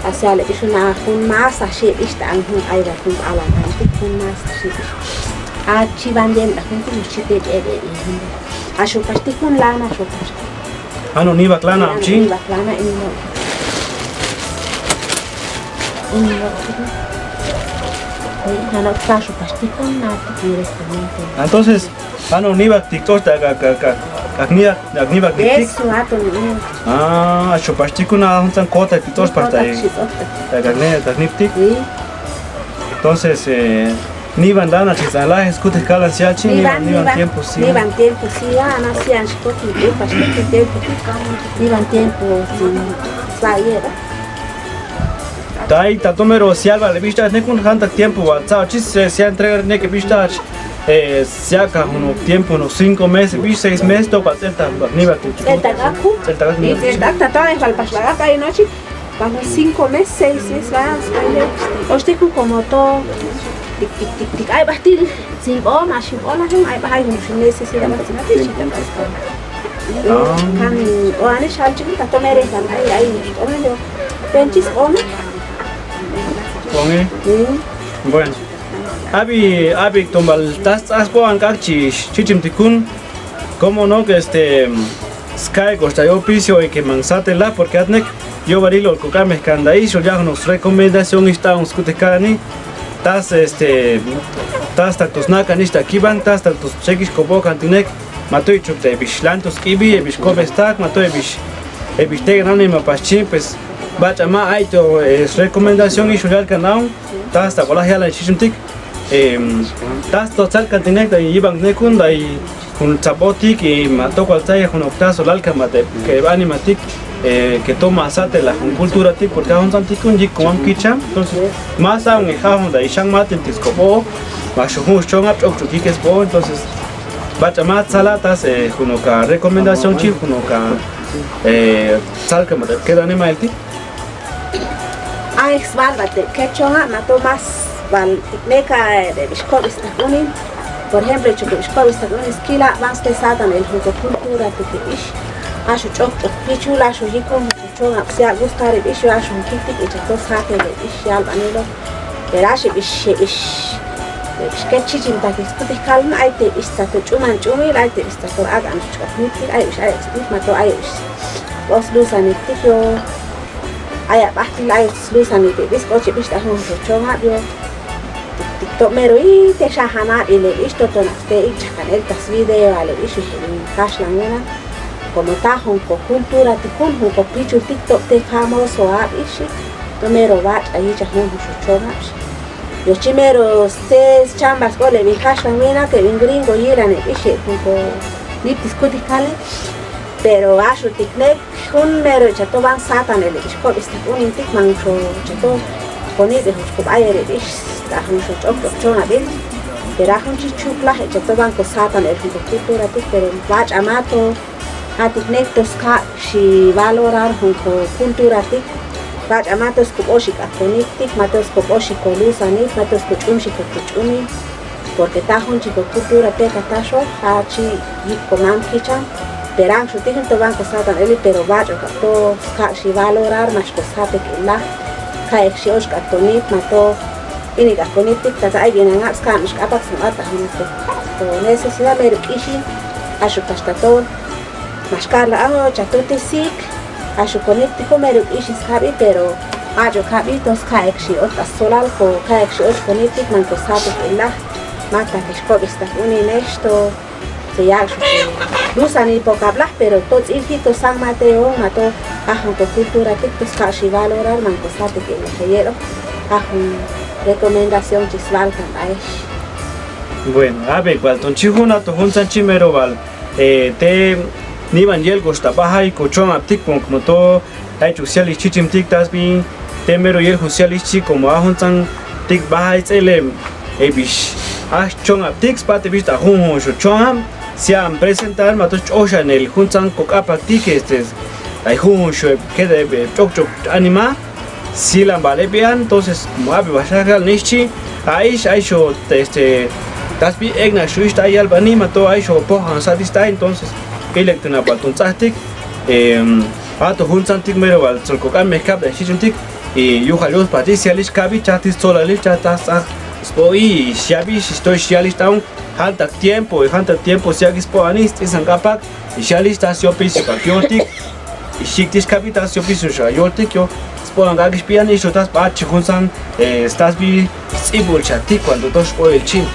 asale isuna hun masa shi ista ang hun ay ba hun ala hanti hun masa shi achi banden da hun tu chite de asho pasti kun lana asho pasti ano ni baklana amchi ni baklana inno hana asho pasti kun na directamente entonces ano ni bak tiktok da agni bak tik eso ato ni ah acho pastikun na huntan kota tiktok pasta da garni tik entonces ni van lana chisala escute kala siachi ni van tiempo sí ni van tiempo sí ana sian shkoti de pasti tiempo ni van tiempo sin saera dai tatomero sialva le vista ne kun hanta tiempo wa chao chis se entregar ne que vista se acá unos tiempo unos 5 meses, 6 meses, todo para celta, ni va tu chico. Celta gaku. Celta tata es para pasar ahí noche. Vamos 5 meses, 6 meses, vamos. Ostico como todo. Tic tic tic tic. Ay bastil. 5 horas, 5 horas, ay bahai unos meses y la vacuna te chita para. Kan orang shal chico tato mere kan ay. Orang yo. Penchis come. Come. Bueno. Abi tombal tas aspo ankachi chichim tikun como no que sky costa yo piso y que mansate la porque atnek yo varilo el kokame kandai yo ya nos recomendación está un skutekani tas tas tus nakanista kiban tas tus chekis kobo kantinek matoi chukte bishlantos kibi bishkobestak matoi bish tegrani mapachi pues bachama aito es recomendación y yo ya canal tas ta bola hala chichim tik tas total cantinek da ibang nekun da kun saboti que mató cualquier con octazo la alcamate que animatic que toma sate la cultura ti porque un santikun ji como kicham entonces más aún en jajón da ishang matin tiscopo más un chong up ok que es bo entonces bachamat salatas kuno ka recomendación chi kuno ka salcamate que da animal ti ay svalvate que chonga mató más val meca de biscovista unin por ejemplo chuko biscovista unin skila vas te satan el junto cultura que ish ashu chok pichula ashu hiko chonga sia gustare ish ashu kiti que to sate de ish al banelo verashi ish sketchi jinta que skuti kalma aite ista to chuman chumi aite ista to agan chok niti ay stit mato ay vos lusan tikyo aya bahti lai lusan ite biscoche bista junto chonga bio TikTok mero y te shahana ile isto to naste y chakanel tas video ale ishi kashlan wena como ta hon ko cultura tikun hon ko pichu TikTok te famoso a ishi to mero va ahí chahon chonga yo chimero stes chambas gole mi kashlan wena que vin gringo yiran ishi ko nip diskuti kale pero ashu tiknek hun mero chato van satan ele isko ista unin tik mancho chato poni de ko ayer ish tahun chok chona bin berahun chichukla chato van ko satan el cultura tik pero vach amato atiknek toska shi valorar hun ko cultura tik vach amato ko oshik atonik tik matos ko oshik ko lusanik matos ko chumshi ko chumi porque tahun chico cultura te katasho hachi yikomam kichan Perang shutihin to banco satan eli pero vajo to ka shi valorar mas ko sabe que la ka exiosh ka tonit mato ini ka tonit ta ai bien ngas ka mis ka pak ata to necesidad mer ishi ashu kastato mas kala amo chatote sik ashu konit ko mer ishi sabe pero vajo ka bi to ka exio ta solal ko ka exio konit man ko sabe que la mata que shko bista uni nesto se ya lusan y poca blas pero todos hijitos San Mateo mató ajo cultura tictos casi valorar mancosate que me quiero ajo recomendación chisval también. Bueno, a ver, cual ton chihuna to hunsan chimero val te ni van yel gosta baja y cochón aptic como to hay chusialis chichim tic tas bi te mero yel chusialis chi como a hunsan tic baja elem bish a chong aptic spate bish ta hun sho chong se han presentar matos osha en el hunsan coca tic hay hun sho que de chok anima si la vale bien entonces como a bajar nichi ahí sho das bi egna shuist ay albani mato ay sho po han sadista entonces electona balton tsahtik ato hunsan tik mero bal solko kam mekap da shijuntik yu halos paticialis kabi chatis solalis chatas spoi shabi estoy shalis taun halta tiempo si agis po anis isan kapak shalis tas yo pisipatiotik shiktis kapitas yo pisusha yotik yo spoan gagis piani sho tas pa chunsan stas bi sibul chatik cuando dos o el chin.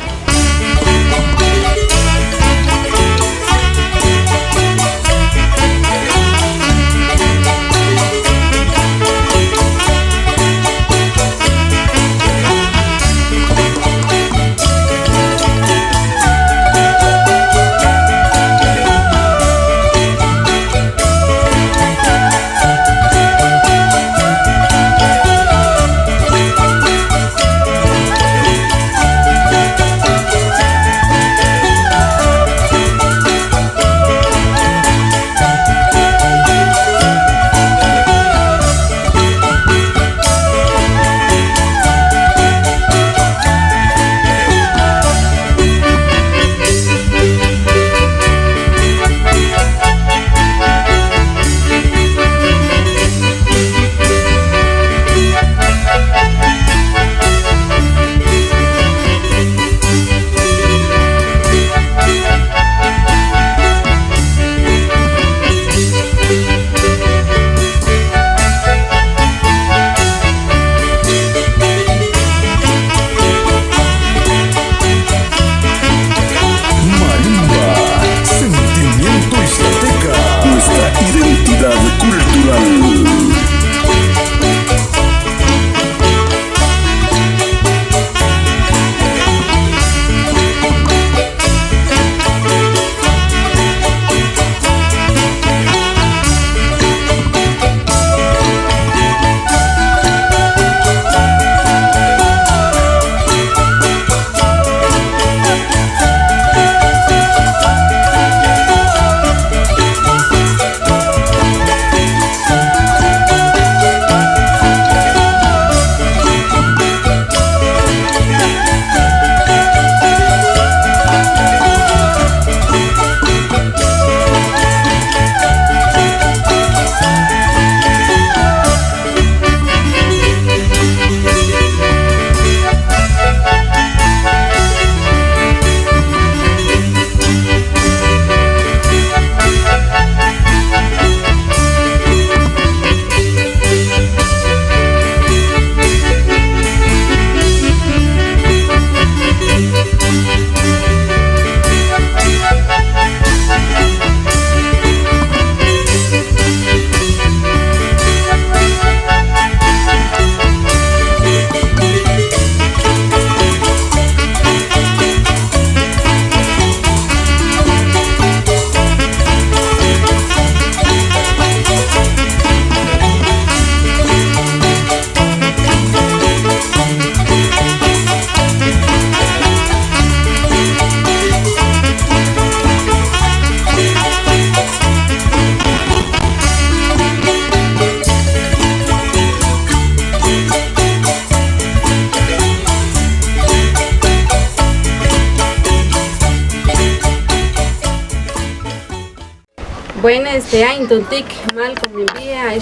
Bueno, año tontic mal con mi vida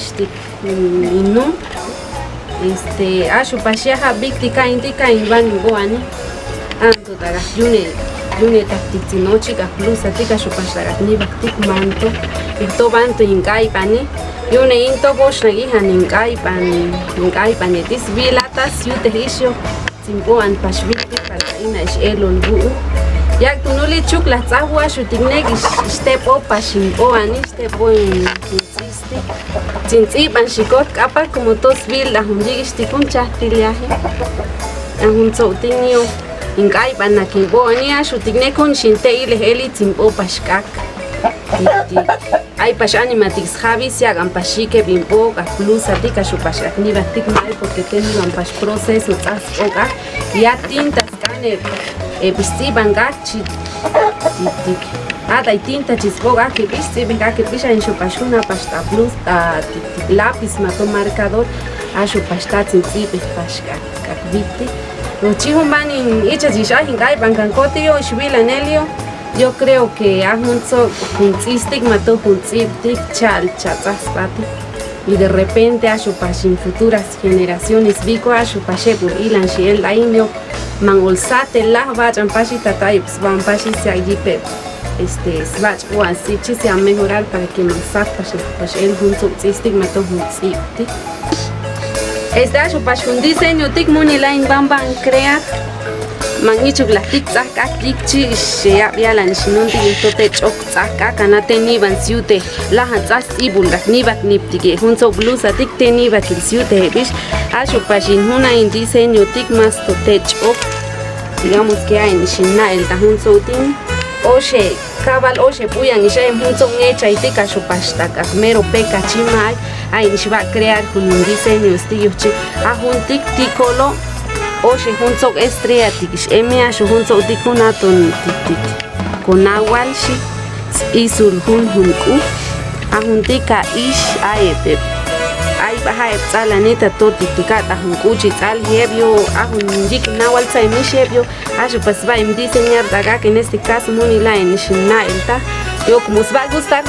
inum ashu pashaja bictica indica in van boani anto daga june taktitinochi ga blusa tika shupashaga ni baktik manto to banto inkai pani yune into boshnagi han inkai pani tis vilatas yute hisio simpo an pashviti para ina es elon bu yak tunuli chukla tsawa shutinegi step up pashin o ani step on Tzintz'iban xikot k'apa como tos vil ahun yigixtikun chahtillaje. Ahun tzoutinio ink'ayban nakinb'o'ani axutiknekun xinte'ilej eli tzimp'opaxk'ak. Ay pax animatix javi siagan paxique bimpok a plus atik axupaxak nibatik mal porque teniban pax proceso tzas oga ya tintas kane pistiban gachi tik ada y tinta chispoga que pistiban ga que pisha en xupaxuna pasta plus lápiz mato marcador axupaxta tzintzipej paxka kakviti rochihun van in ichas yixaj inkayban kankotio xvilanelio. Yo creo que ahunzo juntzistik mato juntziptik chal chatzapati y de repente ashupashin futuras generaciones vico ashupashe por ilan shiel daimio man olsate la vayan pashi tatayups van pashi se ayipe svach o así se a mejorar para que man sat pashi el juntzistik mato juntziptik. Este ashupash un diseño tik munilain bamban crear man ichuk la tik tsaka tikchi shea bialan shinunti yotote chok tsaka kana teniban siute la hantsas ibul raknibak niptike hunso blusa tik teniba kil siute bish ashupashin huna in diseño tik mas tote chok digamos que hay shinna el tahunso tin oshe cabal oshe puyan isha hunso ngecha itika shupashta mero peka chimai ay shba crear con un diseño estiyuchi ahun tik tikolo Oye, junto estrella tikish emea shu junto tikunaton tik con agua shi isul hunku ahuntika ish aete ay baja tsalaneta toti tikata hunkuchi tsal yebio ahunjik nawal tsai shebio ashu pasba im diseñar daga que en este caso muni la en shina elta yo como va a gustar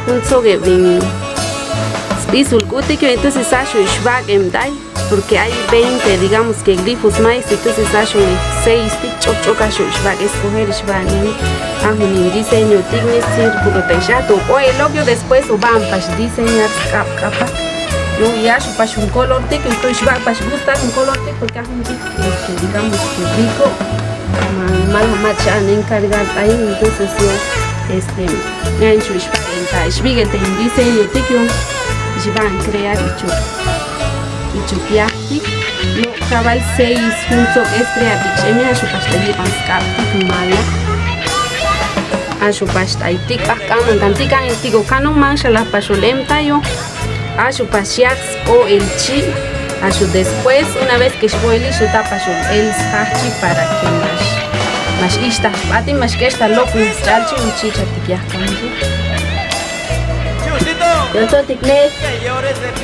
junto gebin isul kutik entonces ashu ishbag emdai porque hay 20, digamos que grifos más, entonces hay 6 chochocas van a escoger van a un diseño tignis círculo techato o el obvio después o van para diseñar capa yo ya para un color tic entonces va para gustar un color tic porque hay un tic que digamos que rico mal machan encargar ahí entonces yo en su espacio en diseño tic yo van a crear y chupiatik no cabal 6 junto estriatik emi ashupashtayi panskaptik mala ashupashtaytik akaman kantikan tigo kanon mansha la pashulem tayo ashupashyaks o el chi ashu después una vez que shboili shutapashul el sachi para que más ishtas pati más que esta loco chalchi un chicha tikyahkanji yo to tikne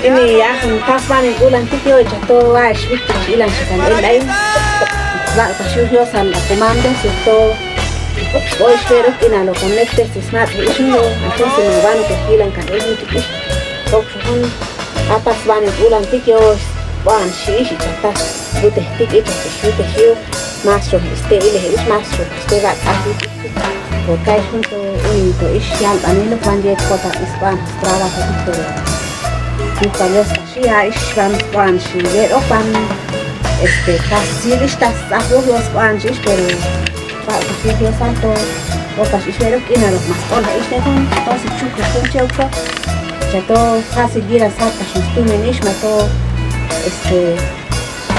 ini ya kasban en ulan tikyo chato wa shwik ilan chikan el lain va pashu yo sal la comanda si to hoy espero que na lo conectes smart issue entonces me van a ilan kan el tikyo to shun apas van en ulan tikyo van shi chata bute tikyo shute hiyo maestro ile es maestro va así porque es junto único es ya anelo cuando kota ispan trabajo todo y cuando está es van si ver o pan casi estas ajo los pan pero para que yo santo o casi espero que no más hola este con todo chuco ya todo casi gira saca justo menish mato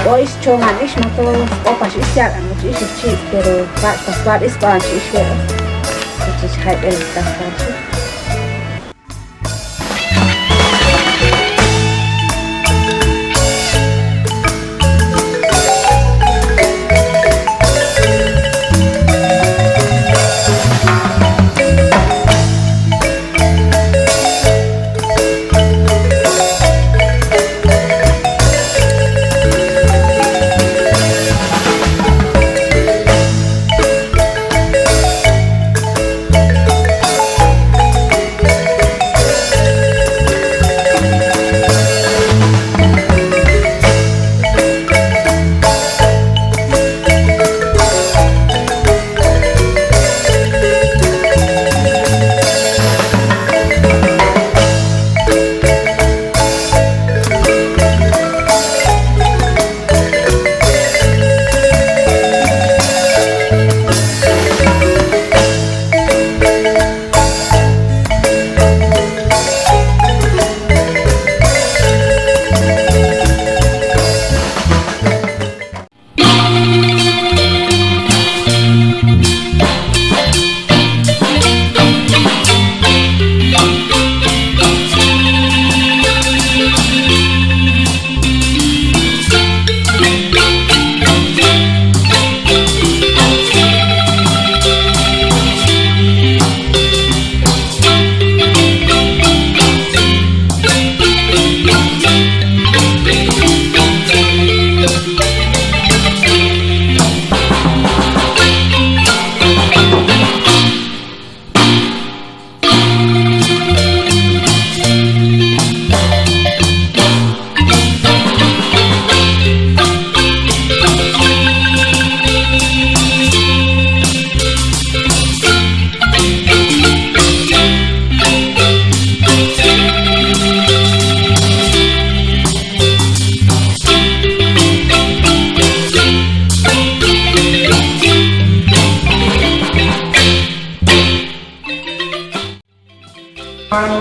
hoy chomanish mato o casi se haga no chis pero para es pan espero which is hype and stuff.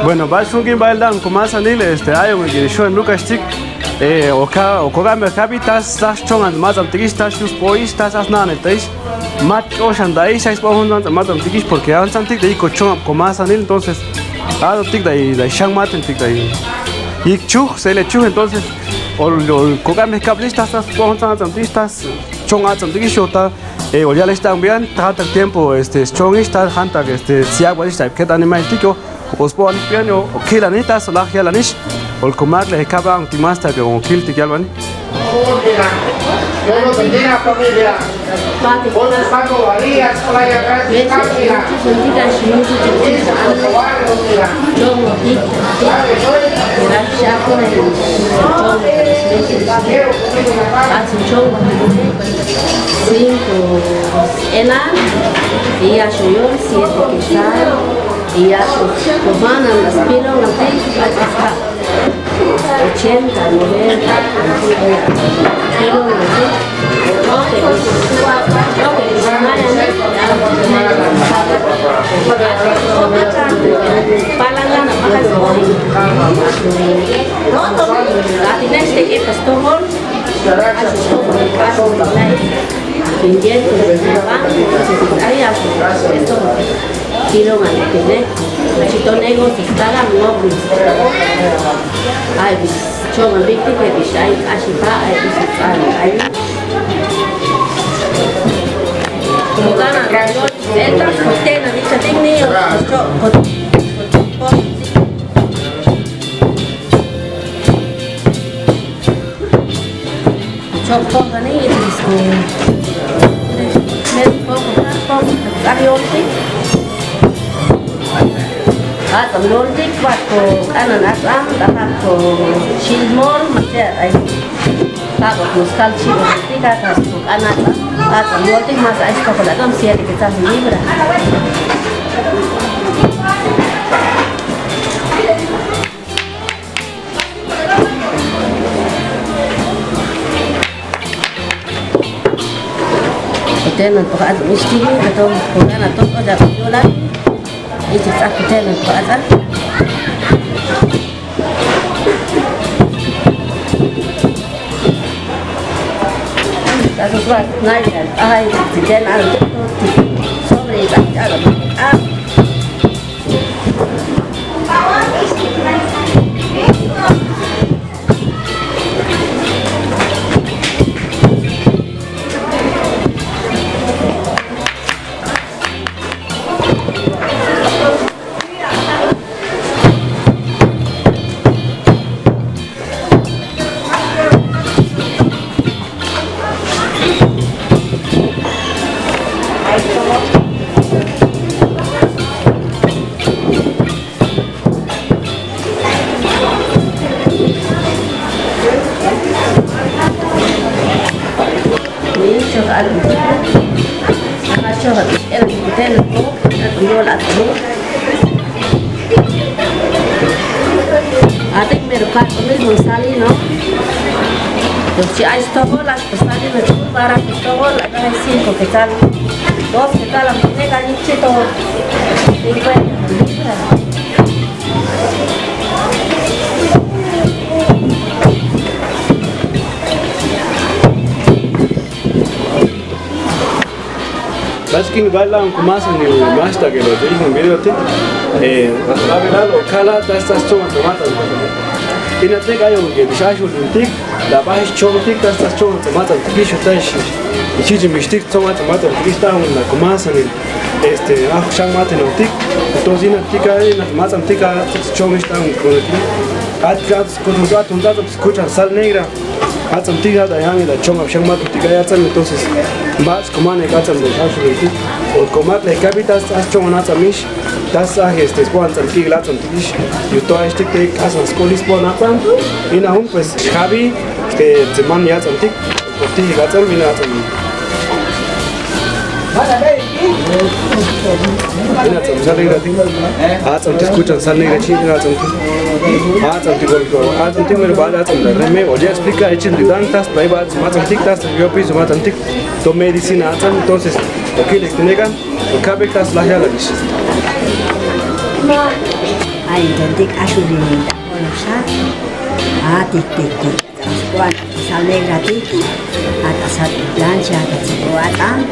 Bueno, vas un quien bailan con más anil, hay un que show en Lucas Chic, o cogame habitas, tas chongan más antiquistas, sus poistas, as nanetais, mat ocean daí, seis pounds más antiquis, porque han santic de cochón con más anil, entonces, tic de shang mat tic de y chu, se le chu, entonces, o cogame cablistas, tas pounds antiquistas, chongan antiquis, shota. O ya le están bien, trata el tiempo, strong está, hanta, si agua está, que tan animal tico, os puedo limpiar o que la neta, o la que la niche, o el comac le acaba un timasta que un kill te alban. Yo no tenía familia. Por los pagos valías, por ahí atrás, y a Shoyon 7 quizás y a su comana las pilas hasta 80, 90 Lordik waktu anak am dapat ko chilmon masih ay tahu muskal chilmon tiga tas anak am lordik mas ay sekolah dalam siapa kita libra. Kita nak buat mesti atau bukan atau ada jualan. Itu aku tanya Pak Azhar. Kasus buat naik dan tidak ada sobre tak ada. Atik mereka ini mensali no, si hay todo las personas de tu para que todo la caja 5 que tal, 2 que tal la moneda ni chito, Baskin bailan con más en el master que lo dije en video ti, la verdad lo cala estas chomas tomatas. Ina te cayo que bishash ultik, la bash chomatik estas chomas tomatas, que yo tash, y si me stick tomatas, que está una con más en el shang mate no tik, entonces ina tika ina más antica chomas están con aquí. Atrás con los datos escuchan sal negra. Hacen tiga da yang da chong shang mat tiga ya tan entonces más como ne ka tan da shash ultik, o comat le capitas as chong na tamish. Das este spawn tan kigla tan tish yo to este que casa skolis spawn apan ina un pues Javi que te man ya tan tik por ti ga tan mina tan ina tan sale gratis tan te escuchan sale gratis ina tan tan te golpe tan te mer bala tan da reme o ya explica echen de tantas privadas más tan tik tas yo piso más tan tik to medicina tan entonces o que le tenegan o cabecas la ya la dice Ay, tentik asurin tak polosa. Tik. Kuat sal negra tik. Atas satu plancha atas kuatan.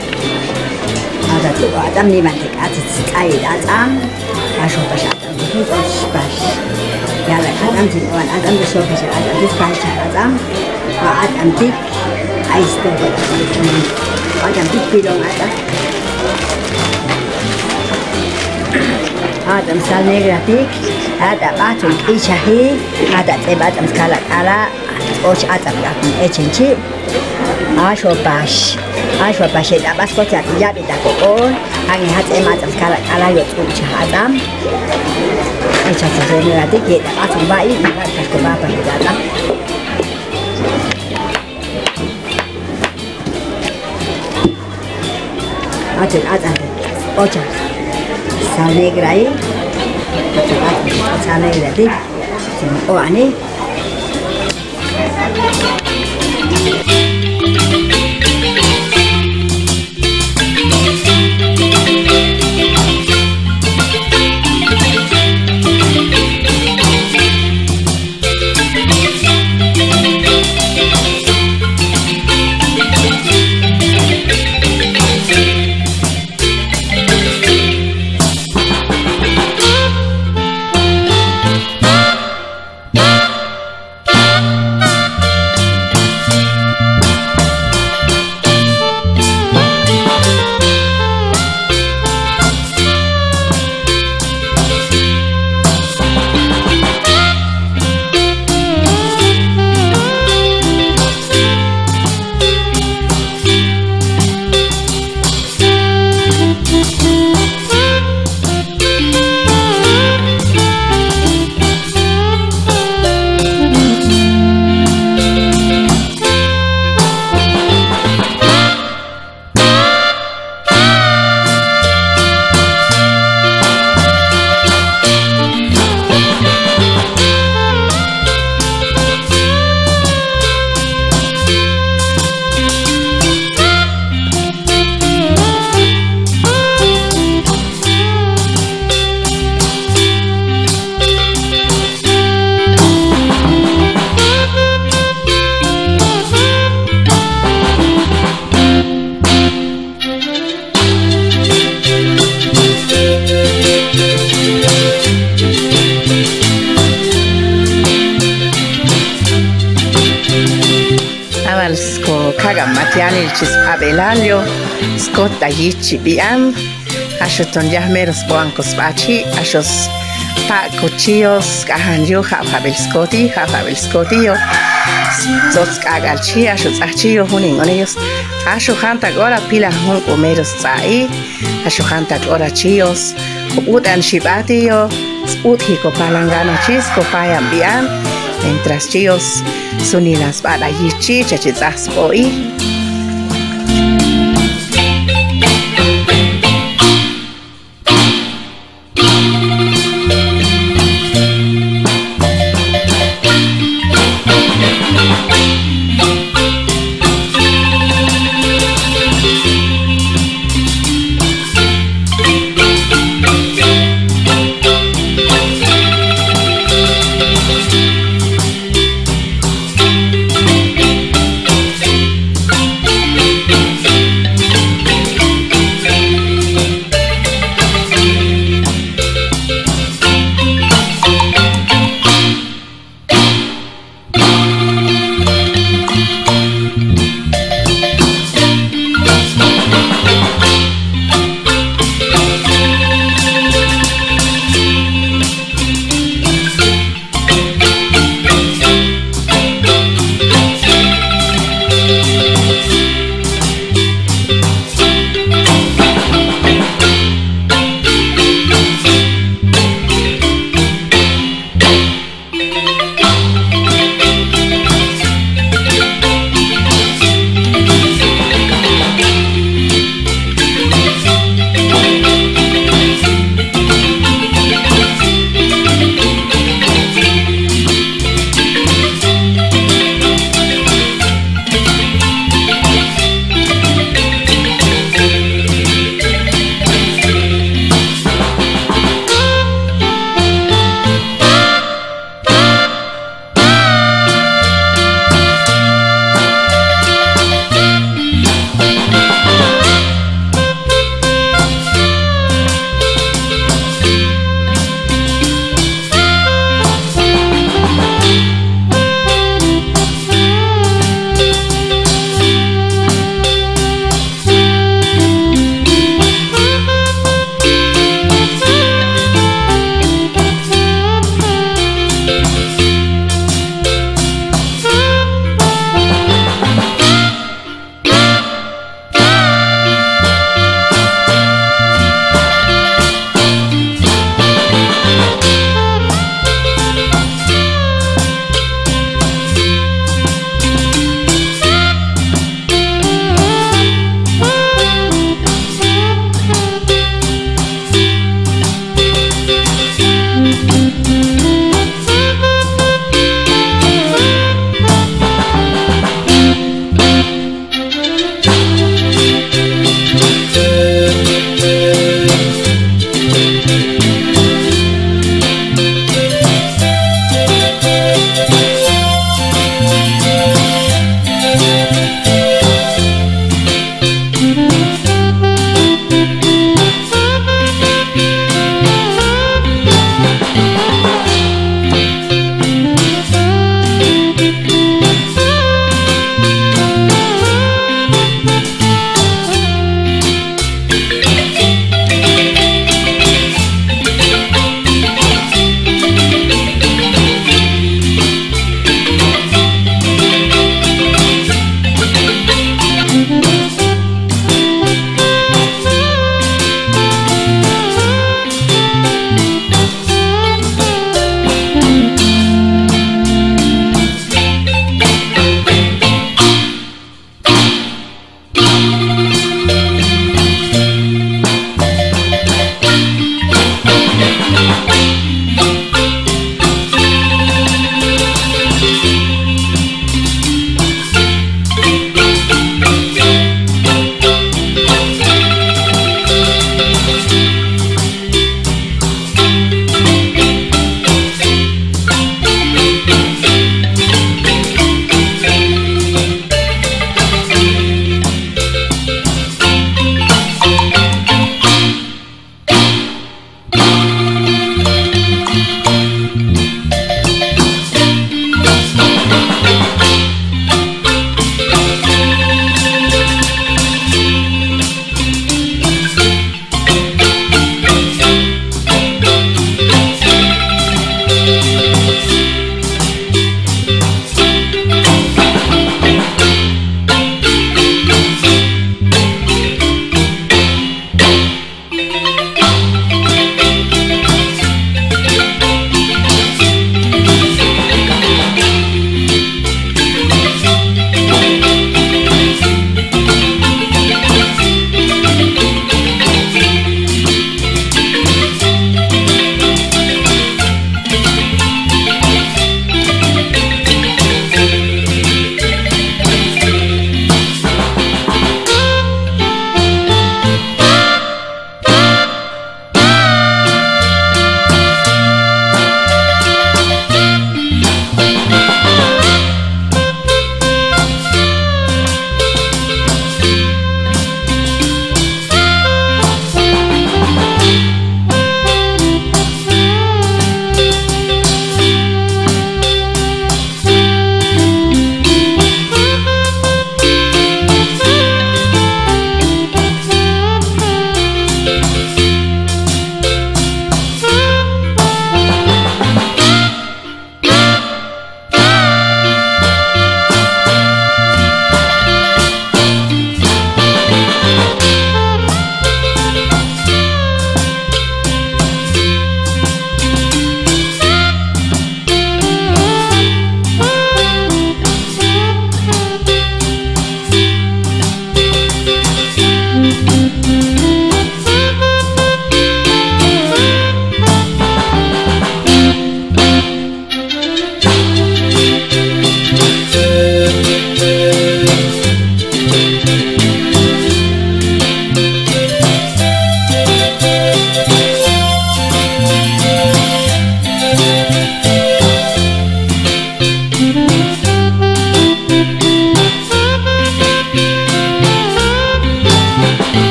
Ada kuatan ni mantik atas air atam. Asu pasatan itu pas. Ya lah atam kuat atam besok besok atam itu pasca atam. Atam tik ais tu. Atam tik pilong atam. Adam sal negra tik. Ada batu icahi, ada tebatam skala kala, adam yakun ecenci, asho pas ada bas kocak jabi tak kokon, angin hati tebatam skala kala yot uca adam, ecenci sebenarnya kita batu bayi, bukan pas kebapa kita adam. Adam kocak sal negra ini. Sana ini tadi, oh ani. Matiani chis abelalio, scotta yichi biam, ashoton yahmeros blancos bachi, ashos pa cuchillos, cajanjo, jafabel scotillo, zots cagalchi, ashos achillo, huning onellos, ashojanta gora pila hun comeros zai, ashojanta gora chillos, udan shibatillo, uthico palangana chisco payam biam, mientras chillos sunilas para yichi, chachitas boi.